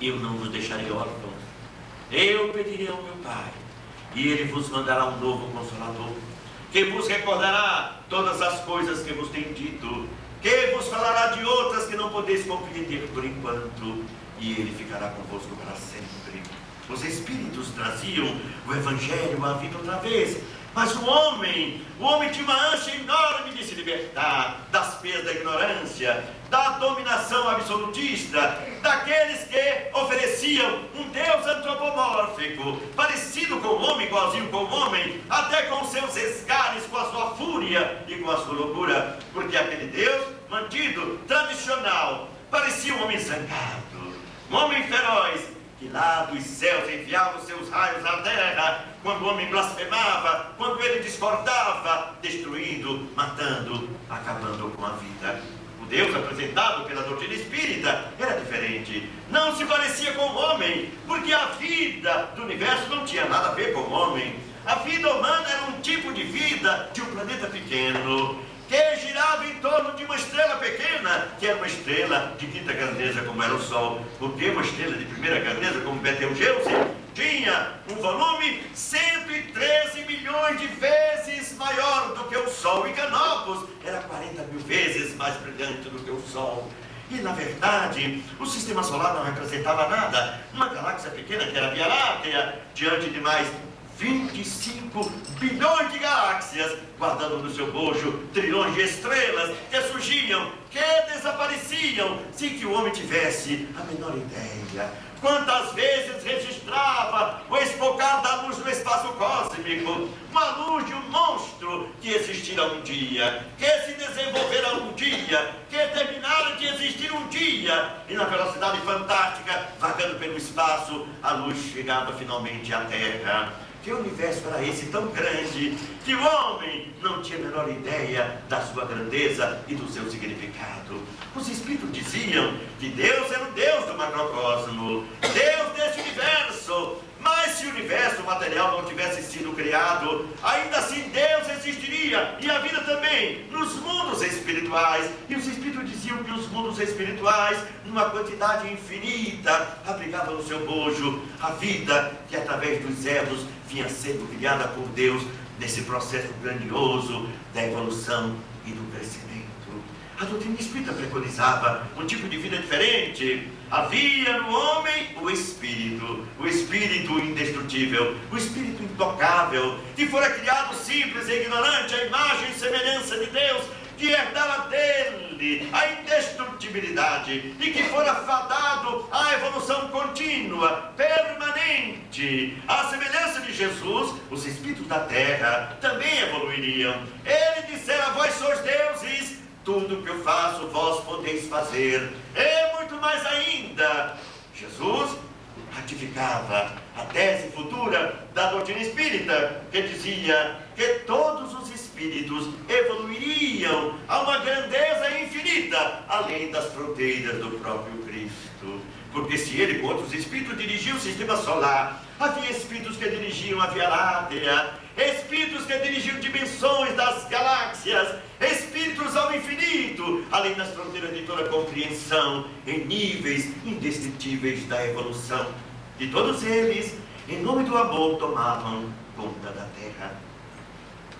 Eu não vos deixarei órfãos, eu pedirei ao meu Pai, e Ele vos mandará um novo Consolador, que vos recordará todas as coisas que vos tenho dito, que vos falará de outras que não podeis compreender por enquanto, e Ele ficará convosco para sempre. Os Espíritos traziam o Evangelho à vida outra vez, mas o homem tinha uma ânsia enorme de se libertar das peias da ignorância, da dominação absolutista, daqueles que ofereciam um Deus antropomórfico, parecido com o homem, igualzinho com o homem, até com seus escares, com a sua fúria e com a sua loucura, porque aquele Deus mantido, tradicional, parecia um homem zangado, um homem feroz, que lá dos céus enviava os seus raios à terra, quando o homem blasfemava, quando ele discordava, destruindo, matando, acabando com a vida. O Deus apresentado pela doutrina espírita era diferente, não se parecia com o homem, porque a vida do universo não tinha nada a ver com o homem. A vida humana era um tipo de vida de um planeta pequeno, que girava em torno de uma estrela pequena, que era uma estrela de quinta grandeza, como era o Sol, porque uma estrela de primeira grandeza, como Betelgeuse, tinha um volume 113 milhões de vezes maior do que o Sol, e Canopus era 40 mil vezes mais brilhante do que o Sol. E, na verdade, o sistema solar não representava nada. Uma galáxia pequena, que era a Via Láctea, diante de mais 25 bilhões de galáxias, guardando no seu bojo trilhões de estrelas que surgiam, que desapareciam, sem que o homem tivesse a menor ideia. Quantas vezes registrava o espocar da luz do espaço cósmico, uma luz de um monstro que existirá um dia, que se desenvolverá um dia, que terminará de existir um dia, e na velocidade fantástica, vagando pelo espaço, a luz chegava finalmente à Terra. Que universo era esse tão grande, que o homem não tinha a menor ideia da sua grandeza e do seu significado. Os espíritos diziam que Deus era o Deus do macrocosmo, Deus deste universo. Mas se o universo material não tivesse sido criado, ainda assim Deus existiria, e a vida também, nos mundos espirituais. E os espíritos diziam que os mundos espirituais, numa quantidade infinita, abrigavam no seu bojo a vida que através dos erros vinha sendo criada por Deus nesse processo grandioso da evolução e do crescimento. A doutrina espírita preconizava um tipo de vida diferente. Havia no homem o espírito indestrutível, o espírito intocável, que fora criado simples e ignorante, à imagem e semelhança de Deus, que herdara dele a indestrutibilidade e que fora fadado à evolução contínua, permanente. À semelhança de Jesus, os espíritos da terra também evoluiriam. Ele dissera: vós sois deuses, tudo que eu faço vós podeis fazer, e muito mais ainda. Jesus ratificava a tese futura da doutrina espírita, que dizia que todos os espíritos evoluiriam a uma grandeza infinita, além das fronteiras do próprio Cristo. Porque se ele, com outros espíritos, dirigia o sistema solar, havia espíritos que dirigiam a Via Láctea, espíritos que dirigiam dimensões das galáxias, espíritos ao infinito, além das fronteiras de toda compreensão, em níveis indescritíveis da evolução. E todos eles, em nome do amor, tomavam conta da terra.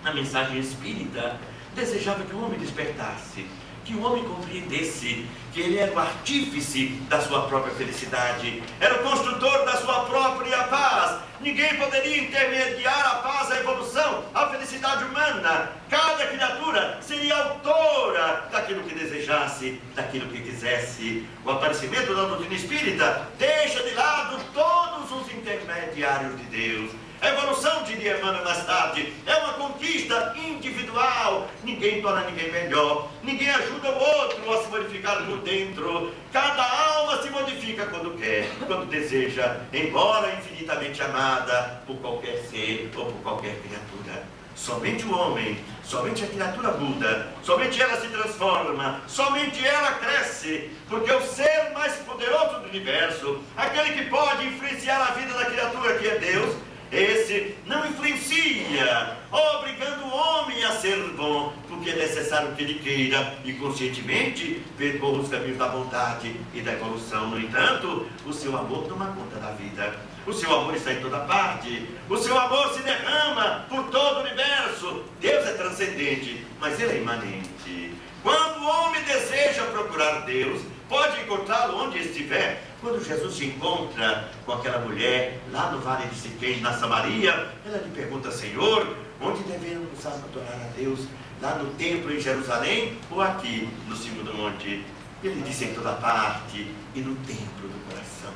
A mensagem espírita desejava que o homem despertasse, que o homem compreendesse que ele era o artífice da sua própria felicidade, era o construtor da sua própria paz. Ninguém poderia intermediar a paz, a evolução, a felicidade humana. Cada criatura seria autora daquilo que desejasse, daquilo que quisesse. O aparecimento da doutrina espírita deixa de lado todos os intermediários de Deus. A evolução, diria Emmanuel mais tarde, é uma conquista individual. Ninguém torna ninguém melhor, ninguém ajuda o outro a se modificar por dentro. Cada alma se modifica quando quer, quando deseja, embora infinitamente amada por qualquer ser ou por qualquer criatura. Somente o homem, somente a criatura muda, somente ela se transforma, somente ela cresce, porque o ser mais poderoso do universo, aquele que pode influenciar a vida da criatura, que é Deus, esse não influencia, obrigando o homem a ser bom, porque é necessário que ele queira e conscientemente percorra os caminhos da bondade e da evolução. No entanto, o seu amor toma conta da vida. O seu amor está em toda parte. O seu amor se derrama por todo o universo. Deus é transcendente, mas ele é imanente. Quando o homem deseja procurar Deus, pode encontrá-lo onde estiver. Quando Jesus se encontra com aquela mulher lá no vale de Siquém, na Samaria, ela lhe pergunta: Senhor, onde devemos adorar a Deus? Lá no templo em Jerusalém ou aqui no cimo do monte? Ele disse: em toda parte e no templo do coração.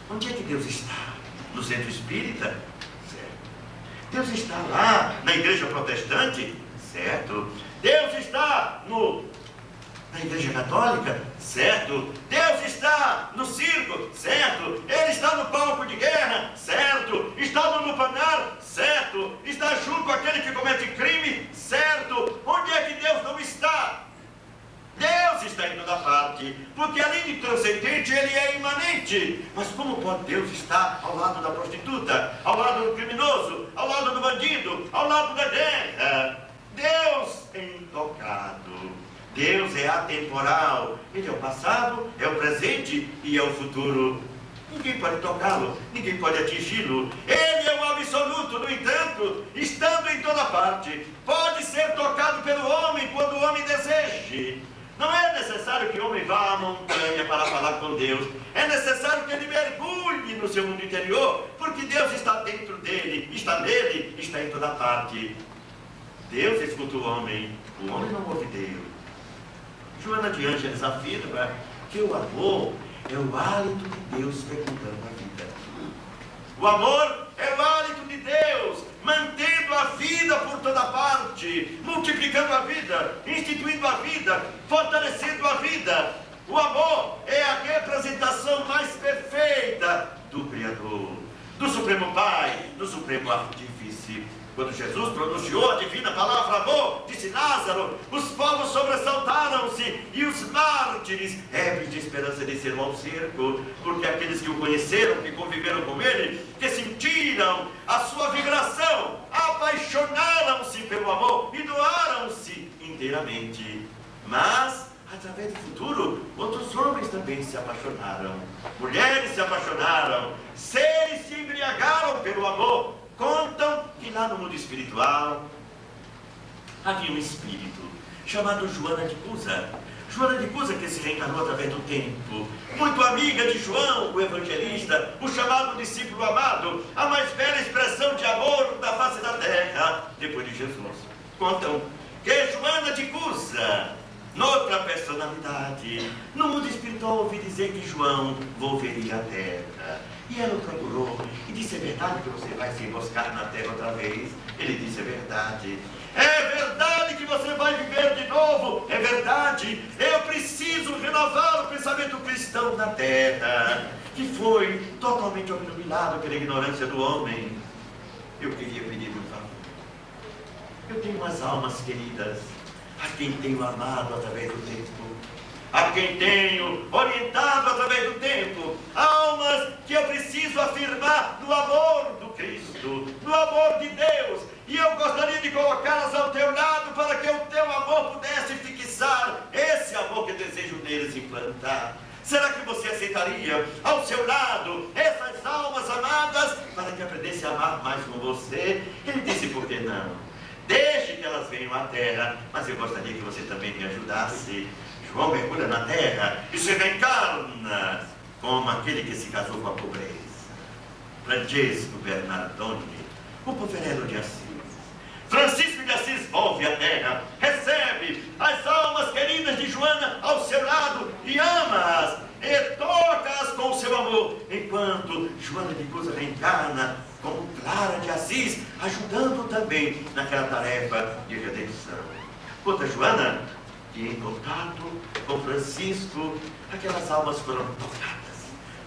Onde é que Deus está? No centro espírita? Certo. Deus está lá na igreja protestante? Certo. Deus está na igreja católica? Certo. Deus está no circo? Certo. Ele está no palco de guerra? Certo. Está no lupanar? Certo. Está junto com aquele que comete crime? Certo. Onde é que Deus não está? Deus está em toda parte, porque além de transcendente, ele é imanente. Mas como pode Deus estar ao lado da prostituta, ao lado do criminoso, ao lado do bandido, ao lado da guerra? Deus é intocado. Deus é atemporal. Ele é o passado, é o presente e é o futuro. Ninguém pode tocá-lo, ninguém pode atingi-lo. Ele é o absoluto, no entanto, estando em toda parte, pode ser tocado pelo homem quando o homem deseje. Não é necessário que o homem vá à montanha para falar com Deus. É necessário que ele mergulhe no seu mundo interior, porque Deus está dentro dele, está nele, está em toda parte. Deus escuta o homem não ouve Deus. Joana de Ângeles afirma que o amor é o hálito de Deus fecundando a vida. O amor é o hálito de Deus, mantendo a vida por toda parte, multiplicando a vida, instituindo a vida, fortalecendo a vida. O amor é a representação mais perfeita do Criador, do Supremo Pai, do Supremo Artífice. Quando Jesus pronunciou a divina palavra amor, disse Lázaro, os povos sobressaltaram-se e os mártires, ébrios de esperança, desceram ao cerco, porque aqueles que o conheceram, que conviveram com ele, que sentiram a sua vibração, apaixonaram-se pelo amor e doaram-se inteiramente. Mas, através do futuro, outros homens também se apaixonaram, mulheres se apaixonaram, seres se embriagaram pelo amor. Contam que lá no mundo espiritual havia um espírito chamado Joana de Cusa. Joana de Cusa, que se reencarnou através do tempo, muito amiga de João, o evangelista, o chamado discípulo amado, a mais bela expressão de amor da face da terra, depois de Jesus. Contam que Joana de Cusa, noutra personalidade, no mundo espiritual, ouvi dizer que João volveria à terra. E ela o procurou e disse: é verdade que você vai se emboscar na terra outra vez? Ele disse: é verdade. É verdade que você vai viver de novo? É verdade. Eu preciso renovar o pensamento cristão na terra, que foi totalmente obnubilado pela ignorância do homem. Eu queria pedir um favor. Eu tenho umas almas queridas, a quem tenho amado através do tempo, a quem tenho orientado através do tempo, almas que eu preciso afirmar no amor do Cristo, no amor de Deus, e eu gostaria de colocá-las ao teu lado para que o teu amor pudesse fixar esse amor que desejo neles implantar. Será que você aceitaria ao seu lado essas almas amadas para que aprendesse a amar mais com você? Ele disse: por que não? Deixe que elas venham à terra, mas eu gostaria que você também me ajudasse. João mergulha na terra e se reencarna como aquele que se casou com a pobreza. Francesco Bernardoni, o poverello de Assis. Francisco de Assis volve à terra, recebe as almas queridas de Joana ao seu lado e ama-as e toca-as com o seu amor, enquanto Joana de Cusa reencarna como Clara de Assis, ajudando também naquela tarefa de redenção. Outra Joana, que em contato com Francisco, aquelas almas foram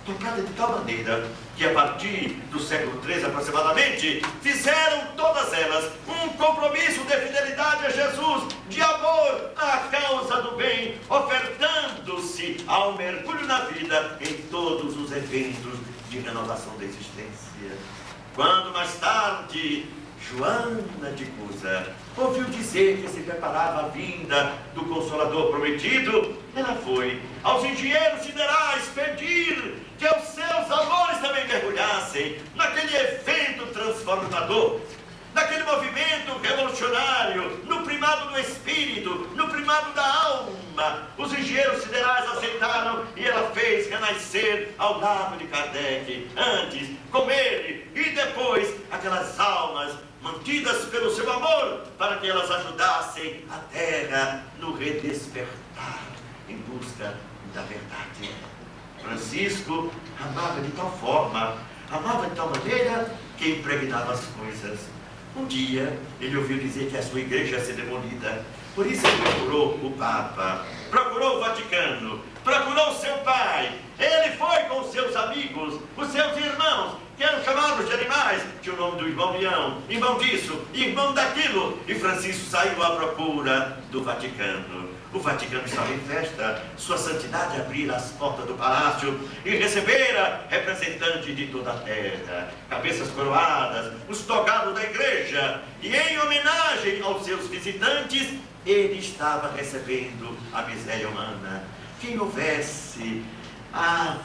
tocadas de tal maneira que a partir do século III aproximadamente, fizeram todas elas um compromisso de fidelidade a Jesus, de amor à causa do bem, ofertando-se ao mergulho na vida em todos os eventos de renovação da existência. Quando mais tarde Joana de Cusa ouviu dizer que se preparava a vinda do Consolador prometido, ela foi aos engenheiros siderais pedir que os seus amores também mergulhassem naquele evento transformador, naquele movimento revolucionário, no primado do espírito, no primado da alma. Os engenheiros siderais aceitaram e ela fez renascer ao lado de Kardec, antes com ele e depois aquelas almas mantidas pelo seu amor, para que elas ajudassem a terra no redespertar em busca da verdade. Francisco amava de tal forma, amava de tal maneira que impregnava as coisas. Um dia ele ouviu dizer que a sua igreja ia ser demolida, por isso ele procurou o Papa, procurou o Vaticano, procurou seu pai. Ele foi com seus amigos, os seus irmãos, que eram chamados de animais, tinha o nome do irmão Leão, irmão disso, irmão daquilo, e Francisco saiu à procura do Vaticano. O Vaticano estava em festa, sua santidade abrira as portas do palácio e recebera representantes de toda a terra, cabeças coroadas, os togados da igreja, e em homenagem aos seus visitantes, ele estava recebendo a miséria humana. Quem houvesse a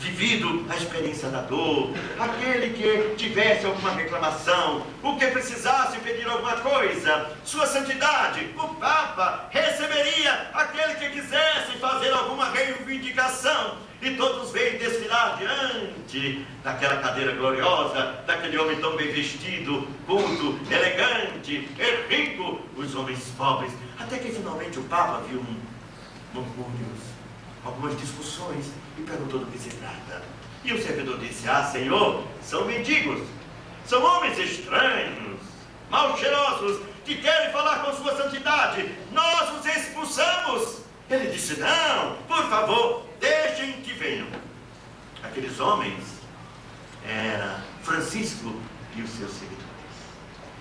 vivido a experiência da dor, aquele que tivesse alguma reclamação, o que precisasse pedir alguma coisa, sua santidade, o Papa receberia aquele que quisesse fazer alguma reivindicação, e todos veem desfilar diante daquela cadeira gloriosa, daquele homem tão bem vestido, culto, elegante e rico, os homens pobres, até que finalmente o Papa viu murmúrios, algumas discussões, e perguntou do que se trata. E o servidor disse: ah, Senhor, são mendigos, são homens estranhos, mal cheirosos, que querem falar com sua santidade, nós os expulsamos. Ele disse: não, por favor, deixem que venham. Aqueles homens eram Francisco e os seus seguidores.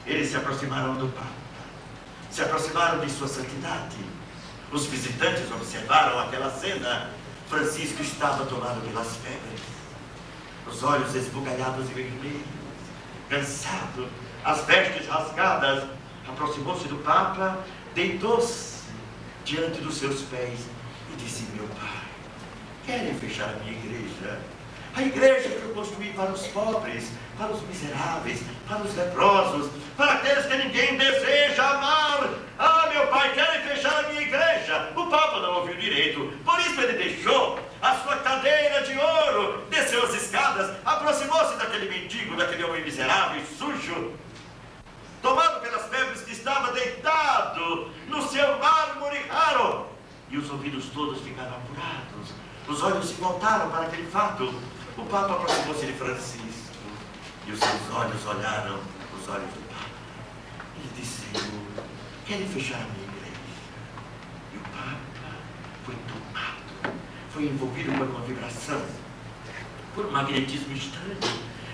Eles se aproximaram do Papa, se aproximaram de sua santidade. Os visitantes observaram aquela cena. Francisco estava tomado pelas febres, os olhos esbugalhados e vermelhos, cansado, as vestes rasgadas. Aproximou-se do Papa, deitou-se diante dos seus pés e disse: meu pai, querem fechar a minha igreja? A igreja que eu construí para os pobres, para os miseráveis, para os leprosos, para aqueles que ninguém deseja amar. Ah, meu pai, querem fechar a minha igreja? O Papa não ouviu direito, por isso ele deixou a sua cadeira de ouro, desceu as escadas, aproximou-se daquele mendigo, daquele homem miserável e sujo, tomado pelas febres, que estava deitado no seu mármore raro, e os ouvidos todos ficaram apurados, os olhos se voltaram para aquele fato. O Papa aproximou-se de Francisco, e os seus olhos olharam os olhos do Papa. Ele disse: Senhor, querem fechar a minha igreja? E o Papa foi tomado, foi envolvido por uma vibração, por um magnetismo estranho.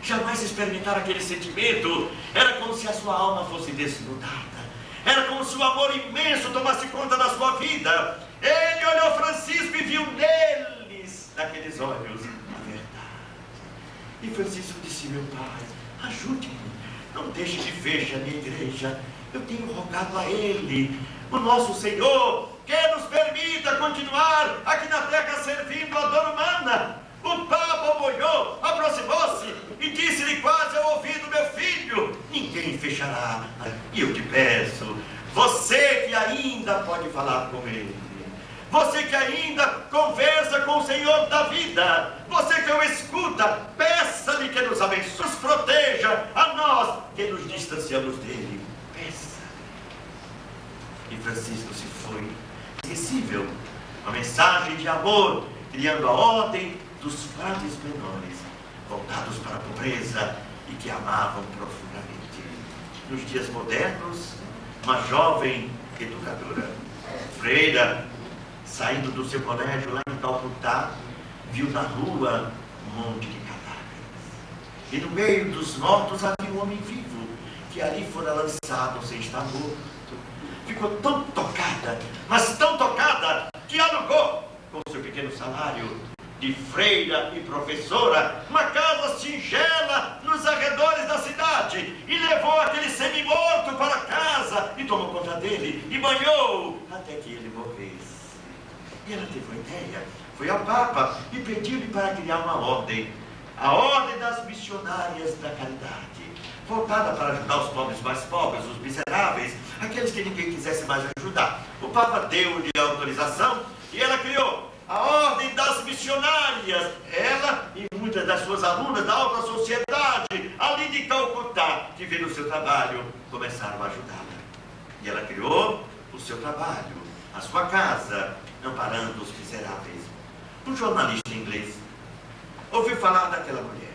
Jamais experimentar aquele sentimento. Era como se a sua alma fosse desnudada. Era como se o amor imenso tomasse conta da sua vida. Ele olhou Francisco e viu neles, naqueles olhos, a verdade. E Francisco disse: meu pai, ajude-me, não deixe que feche a minha igreja. Eu tenho rogado a Ele, o nosso Senhor, que nos permita continuar aqui na terra servindo a dor humana. O Papa olhou, aproximou-se e disse-lhe quase ao ouvido: meu filho, ninguém fechará. E eu te peço, você que ainda pode falar com Ele, você que ainda conversa com o Senhor da vida, você que o escuta, peça-lhe que nos abençoe, nos proteja, a nós que nos distanciamos dele. Peça. E Francisco se foi. Esquecível, uma mensagem de amor, criando a ordem dos frades menores, voltados para a pobreza e que amavam profundamente. Nos dias modernos, uma jovem educadora, freira, saindo do seu colégio lá em Calcutá, viu na rua um monte de cadáveres. E no meio dos mortos havia um homem vivo, que ali fora lançado sem estar morto. Ficou tão tocada, mas tão tocada, que alugou, com seu pequeno salário de freira e professora, uma casa singela nos arredores da cidade, e levou aquele semi-morto para casa, e tomou conta dele, e banhou, até que ele morresse. E ela teve uma ideia, foi ao Papa e pediu-lhe para criar uma ordem, a Ordem das Missionárias da Caridade, voltada para ajudar os pobres mais pobres, os miseráveis, aqueles que ninguém quisesse mais ajudar. O Papa deu-lhe a autorização e ela criou a Ordem das Missionárias. Ela e muitas das suas alunas da alta sociedade, ali de Calcutá, que viram o seu trabalho, começaram a ajudá-la. E ela criou o seu trabalho, a sua casa, amparando os miseráveis. Um jornalista inglês ouviu falar daquela mulher,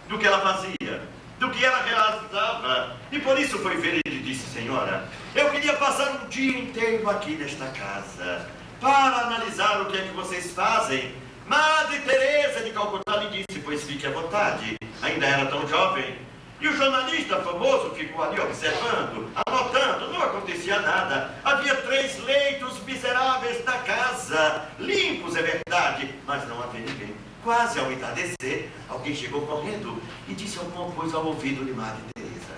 do que ela fazia, do que ela realizava, e por isso foi ver e disse: senhora, eu queria passar um dia inteiro aqui nesta casa para analisar o que é que vocês fazem. Madre Teresa de Calcutá lhe disse: pois fique à vontade. Ainda era tão jovem. E o jornalista famoso ficou ali observando, anotando. Não acontecia nada. Havia 3 leitos miseráveis na casa, limpos, é verdade, mas não havia ninguém. Quase ao entardecer, alguém chegou correndo e disse alguma coisa ao ouvido de Madre Teresa.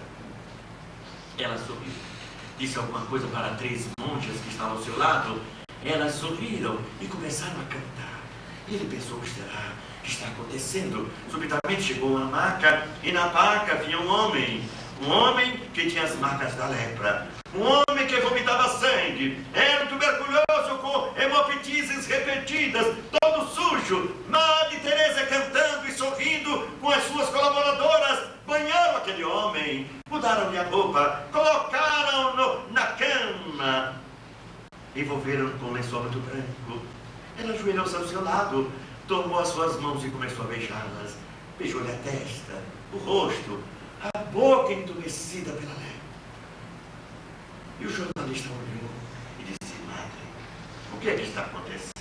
Ela sorriu, disse alguma coisa para 3 monjas que estavam ao seu lado. Elas sorriram e começaram a cantar. E ele pensou: será que está acontecendo? Subitamente chegou uma maca, e na maca havia um homem que tinha as marcas da lepra, um homem que vomitava sangue, era um tuberculoso com hemoptises repetidas, todo sujo. Madre Teresa cantando e sorrindo com as suas colaboradoras, banharam aquele homem, mudaram-lhe a roupa, colocaram-no na cama, envolveram-no com um lençol muito branco. Ela ajoelhou-se ao seu lado, tomou as suas mãos e começou a beijá-las. Beijou-lhe a testa, o rosto, a boca entumecida pela lepra. E o jornalista olhou e disse: Madre, o que é que está acontecendo?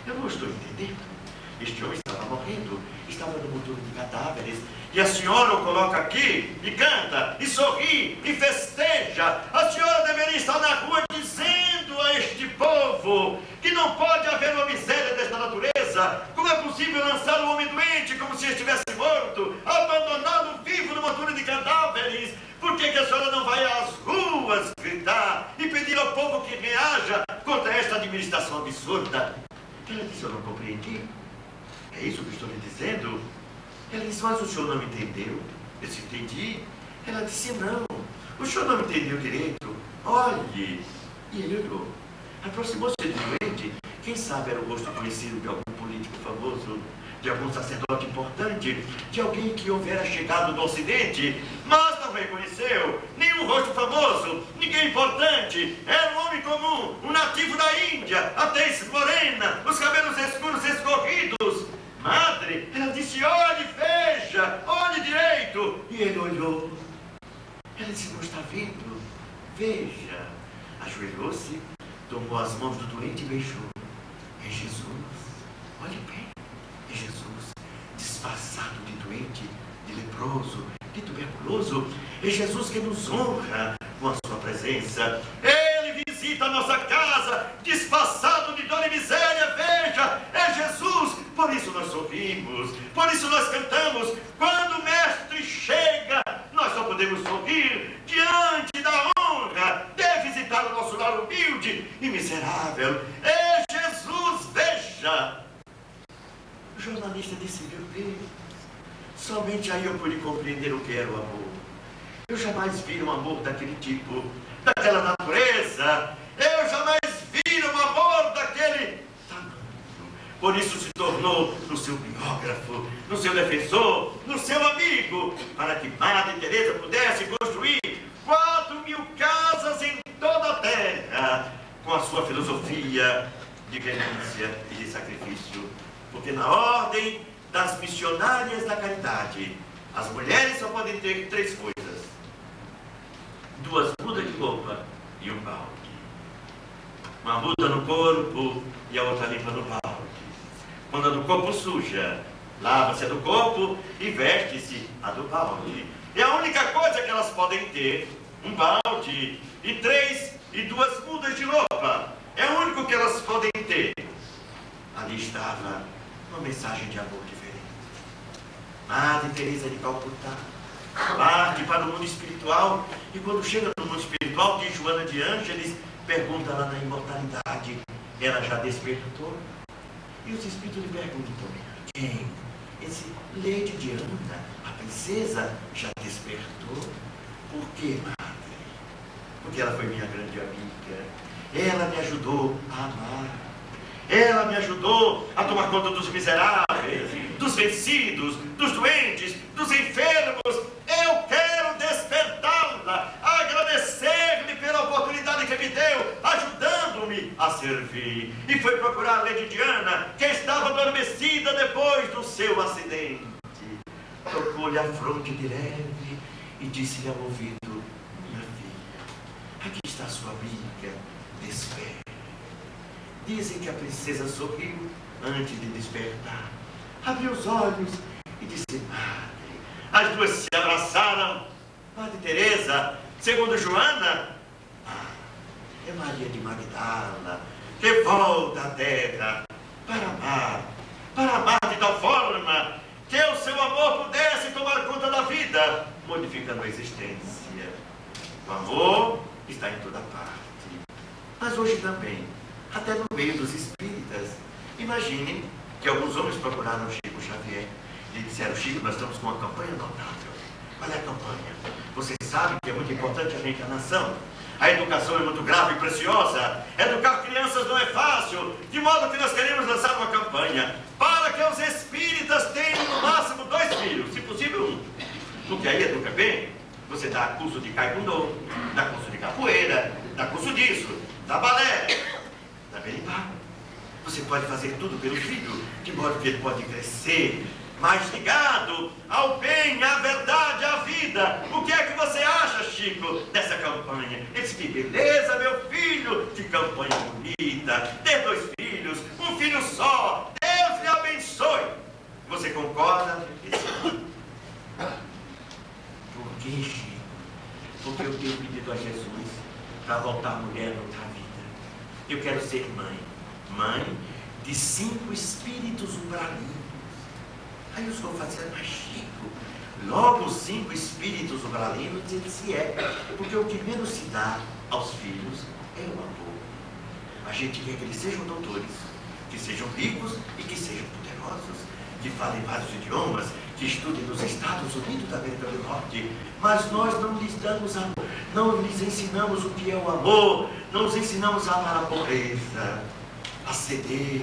Eu não estou entendendo. Este homem estava morrendo, estava no monturo de cadáveres, e a senhora o coloca aqui, e canta, e sorri, e festeja. A senhora deveria estar na rua dizendo a este povo que não pode haver uma miséria desta natureza. Como é possível lançar um homem doente como se estivesse morto, abandonado vivo no monturo de cadáveres? Por que a senhora não vai às ruas gritar e pedir ao povo que reaja contra esta administração absurda? Ela disse: eu não compreendi. É isso que estou lhe dizendo? Ela disse: mas o senhor não me entendeu? Eu disse: entendi. Ela disse: não, o senhor não me entendeu direito. Olhe. E ele olhou. Aproximou-se do doente. Quem sabe era o rosto conhecido de algum político famoso, de algum sacerdote importante, de alguém que houvera chegado do Ocidente, mas não reconheceu nenhum rosto famoso, ninguém importante. Era um homem comum, um nativo da Índia, a tez morena, os cabelos escuros escorridos. Madre, ela disse: olhe, veja, olhe direito. E ele olhou. Ela disse: não está vendo? Veja. Ajoelhou-se, tomou as mãos do doente e beijou. É Jesus. Olhe bem. É Jesus, disfarçado de doente, de leproso, de tuberculoso. É Jesus que nos honra com a sua presença. Ele visita a nossa casa, disfarçado de dor e miséria. Veja, é Jesus. Por isso nós sorrimos, por isso nós cantamos. Quando o Mestre chega, nós só podemos sorrir diante da honra de visitar o nosso lar humilde e miserável. É Jesus, veja. O jornalista disse: meu Deus, somente aí eu pude compreender o que era o amor. Eu jamais vi um amor daquele tipo, daquela natureza. Eu jamais vi um amor daquele tamanho. Por isso se tornou no seu biógrafo, no seu defensor, no seu amigo, para que Madre Teresa pudesse construir 4.000 casas em toda a terra, com a sua filosofia de renúncia e de sacrifício. Porque na ordem das missionárias da caridade, as mulheres só podem ter 3 coisas: 2 mudas de roupa e um balde. Uma muda no corpo e a outra limpa no balde. Quando a do corpo suja, lava-se a do corpo e veste-se a do balde. É a única coisa que elas podem ter: um balde e 2 mudas de roupa. É o único que elas podem ter. Ali estava uma mensagem de amor diferente. Madre Teresa de Calcutá parte para o mundo espiritual, e quando chega no mundo espiritual, diz Joana de Ângeles, pergunta lá na imortalidade: ela já despertou? E os espíritos lhe perguntam: quem? Esse Lady Diana, a princesa, já despertou? Por quê, madre? Porque ela foi minha grande amiga. Ela me ajudou a amar. Ela me ajudou a tomar conta dos miseráveis, dos vencidos, dos doentes, dos enfermos. Eu quero despertá-la, agradecer-lhe pela oportunidade que me deu, ajudando-me a servir. E foi procurar a Lady Diana, que estava adormecida depois do seu acidente. Tocou-lhe a fronte de leve e disse-lhe ao ouvido: minha filha, aqui está sua amiga, desperte. Dizem que a princesa sorriu antes de despertar. Abriu os olhos e disse: madre. As duas se abraçaram. Madre Teresa, segundo Joana, é Maria de Magdala, que volta à terra para amar de tal forma que o seu amor pudesse tomar conta da vida, modificando a existência. O amor está em toda parte, mas hoje também, até no meio dos espíritas. Imaginem que alguns homens procuraram Chico Xavier. Lhe disseram: Chico, nós estamos com uma campanha notável. Qual é a campanha? Você sabe que é muito importante a reencarnação. A educação é muito grave e preciosa. Educar crianças não é fácil. De modo que nós queremos lançar uma campanha para que os espíritas tenham no máximo 2 filhos, se possível 1. Porque aí educa bem. Você dá curso de taekwondo, dá curso de capoeira, dá curso disso, dá balé, dá berimbau. Você pode fazer tudo pelo filho, de modo que ele pode crescer mais ligado ao bem, à verdade, à vida. O que é que você acha, Chico, dessa campanha? Ele disse: que beleza, meu filho, que campanha bonita, ter 2 filhos, um filho só, Deus lhe abençoe. Você concorda? Por que, Chico? Porque eu tenho pedido a Jesus para voltar mulher noutra vida. Eu quero ser mãe de 5 espíritos umbralinos. Aí os confrades: mas Chico, logo os 5 espíritos umbralinos? Ele disse: porque o que menos se dá aos filhos é o amor. A gente quer que eles sejam doutores, que sejam ricos e que sejam poderosos, que falem vários idiomas, que estudem nos Estados Unidos da América do Norte, mas nós não lhes damos amor, não lhes ensinamos o que é o amor, não os ensinamos a amar a pobreza, a ceder,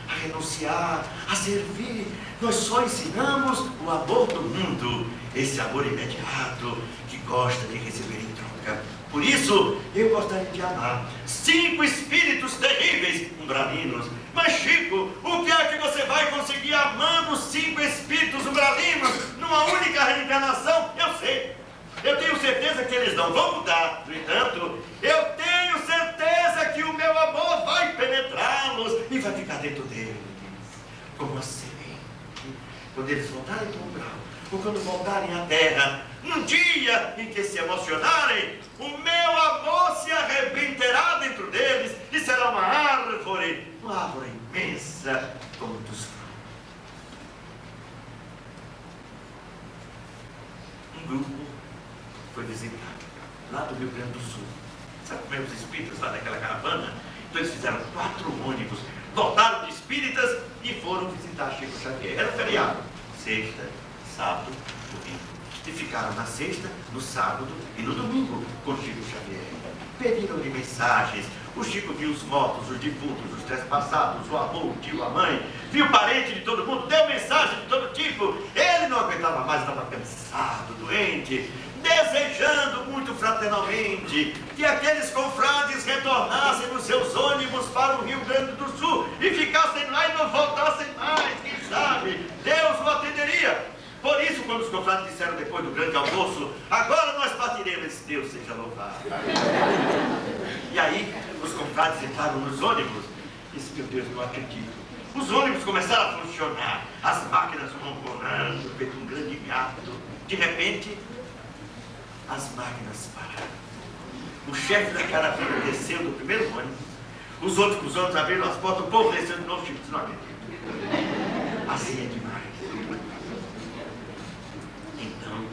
a renunciar, a servir. Nós só ensinamos o amor do mundo, esse amor imediato, que gosta de receber em troca. Por isso, eu gostaria de amar 5 espíritos terríveis umbralinos. Mas Chico, o que é que você vai conseguir amando 5 espíritos umbralinos numa única reencarnação? Eu sei. Eu tenho certeza que eles não vão mudar. No entanto, eu tenho certeza que o meu amor vai penetrá-los e vai ficar dentro deles como uma semente. Quando eles voltarem para o umbral, ou quando voltarem à terra, num dia em que se emocionarem, o meu amor se arrebentará dentro deles e será uma árvore imensa com muitos frutos. Um grupo foi visitado lá do Rio Grande do Sul. Sabe como é os espíritas lá daquela caravana? Então eles fizeram 4 ônibus, lotaram de espíritas e foram visitar Chico Xavier. Era feriado, sexta, sábado, domingo. E ficaram na sexta, no sábado e no domingo com Chico Xavier. Pediram-lhe mensagens. O Chico viu os mortos, os defuntos, os trespassados, o avô, o tio, a mãe, viu parente de todo mundo, deu mensagem de todo tipo. Ele não aguentava mais, estava cansado, doente, desejando muito fraternalmente que aqueles confrades retornassem nos seus ônibus para o Rio Grande do Sul e ficassem lá e não voltassem mais. Quem sabe Deus o atenderia. Por isso, quando os confrades disseram depois do grande almoço: agora nós partiremos, esse Deus seja louvado. E aí, os confrades entraram nos ônibus e disse: meu Deus, não acredito. Os ônibus começaram a funcionar, as máquinas ronronando, feito um grande gato. De repente, as máquinas pararam. O chefe da caravana desceu do primeiro ônibus, os outros ônibus abriram as portas, o povo desceu de novo, Chico, não acredito. Assim é demais. Então,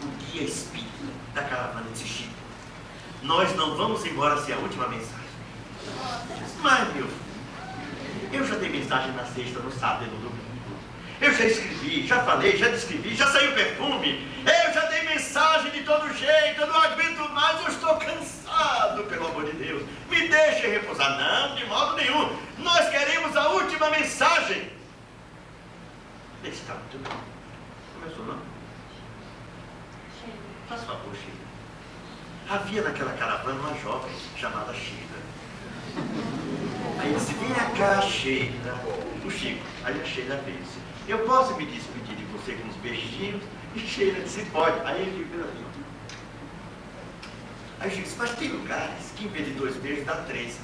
o guia espírita da caravana disse: Chico, nós não vamos embora sem a última mensagem. Mas, meu filho, eu já dei mensagem na sexta, no sábado e no domingo. Eu já escrevi, já falei, já descrevi, já saiu perfume. Eu já dei mensagem de todo jeito, eu não aguento mais, eu estou cansado, pelo amor de Deus. Me deixe repousar. Não, de modo nenhum. Nós queremos a última mensagem. Está muito bem. Começou, não? Faz favor, Sheila. Havia naquela caravana uma jovem chamada Sheila. Aí disse: vem cá, Sheila. O Chico. Aí a Sheila veio. Eu posso me despedir de você com uns beijinhos? E Sheila disse: pode. Aí ele fez assim. Aí o Chico disse: mas tem lugares que em vez de 2 beijos dá 3.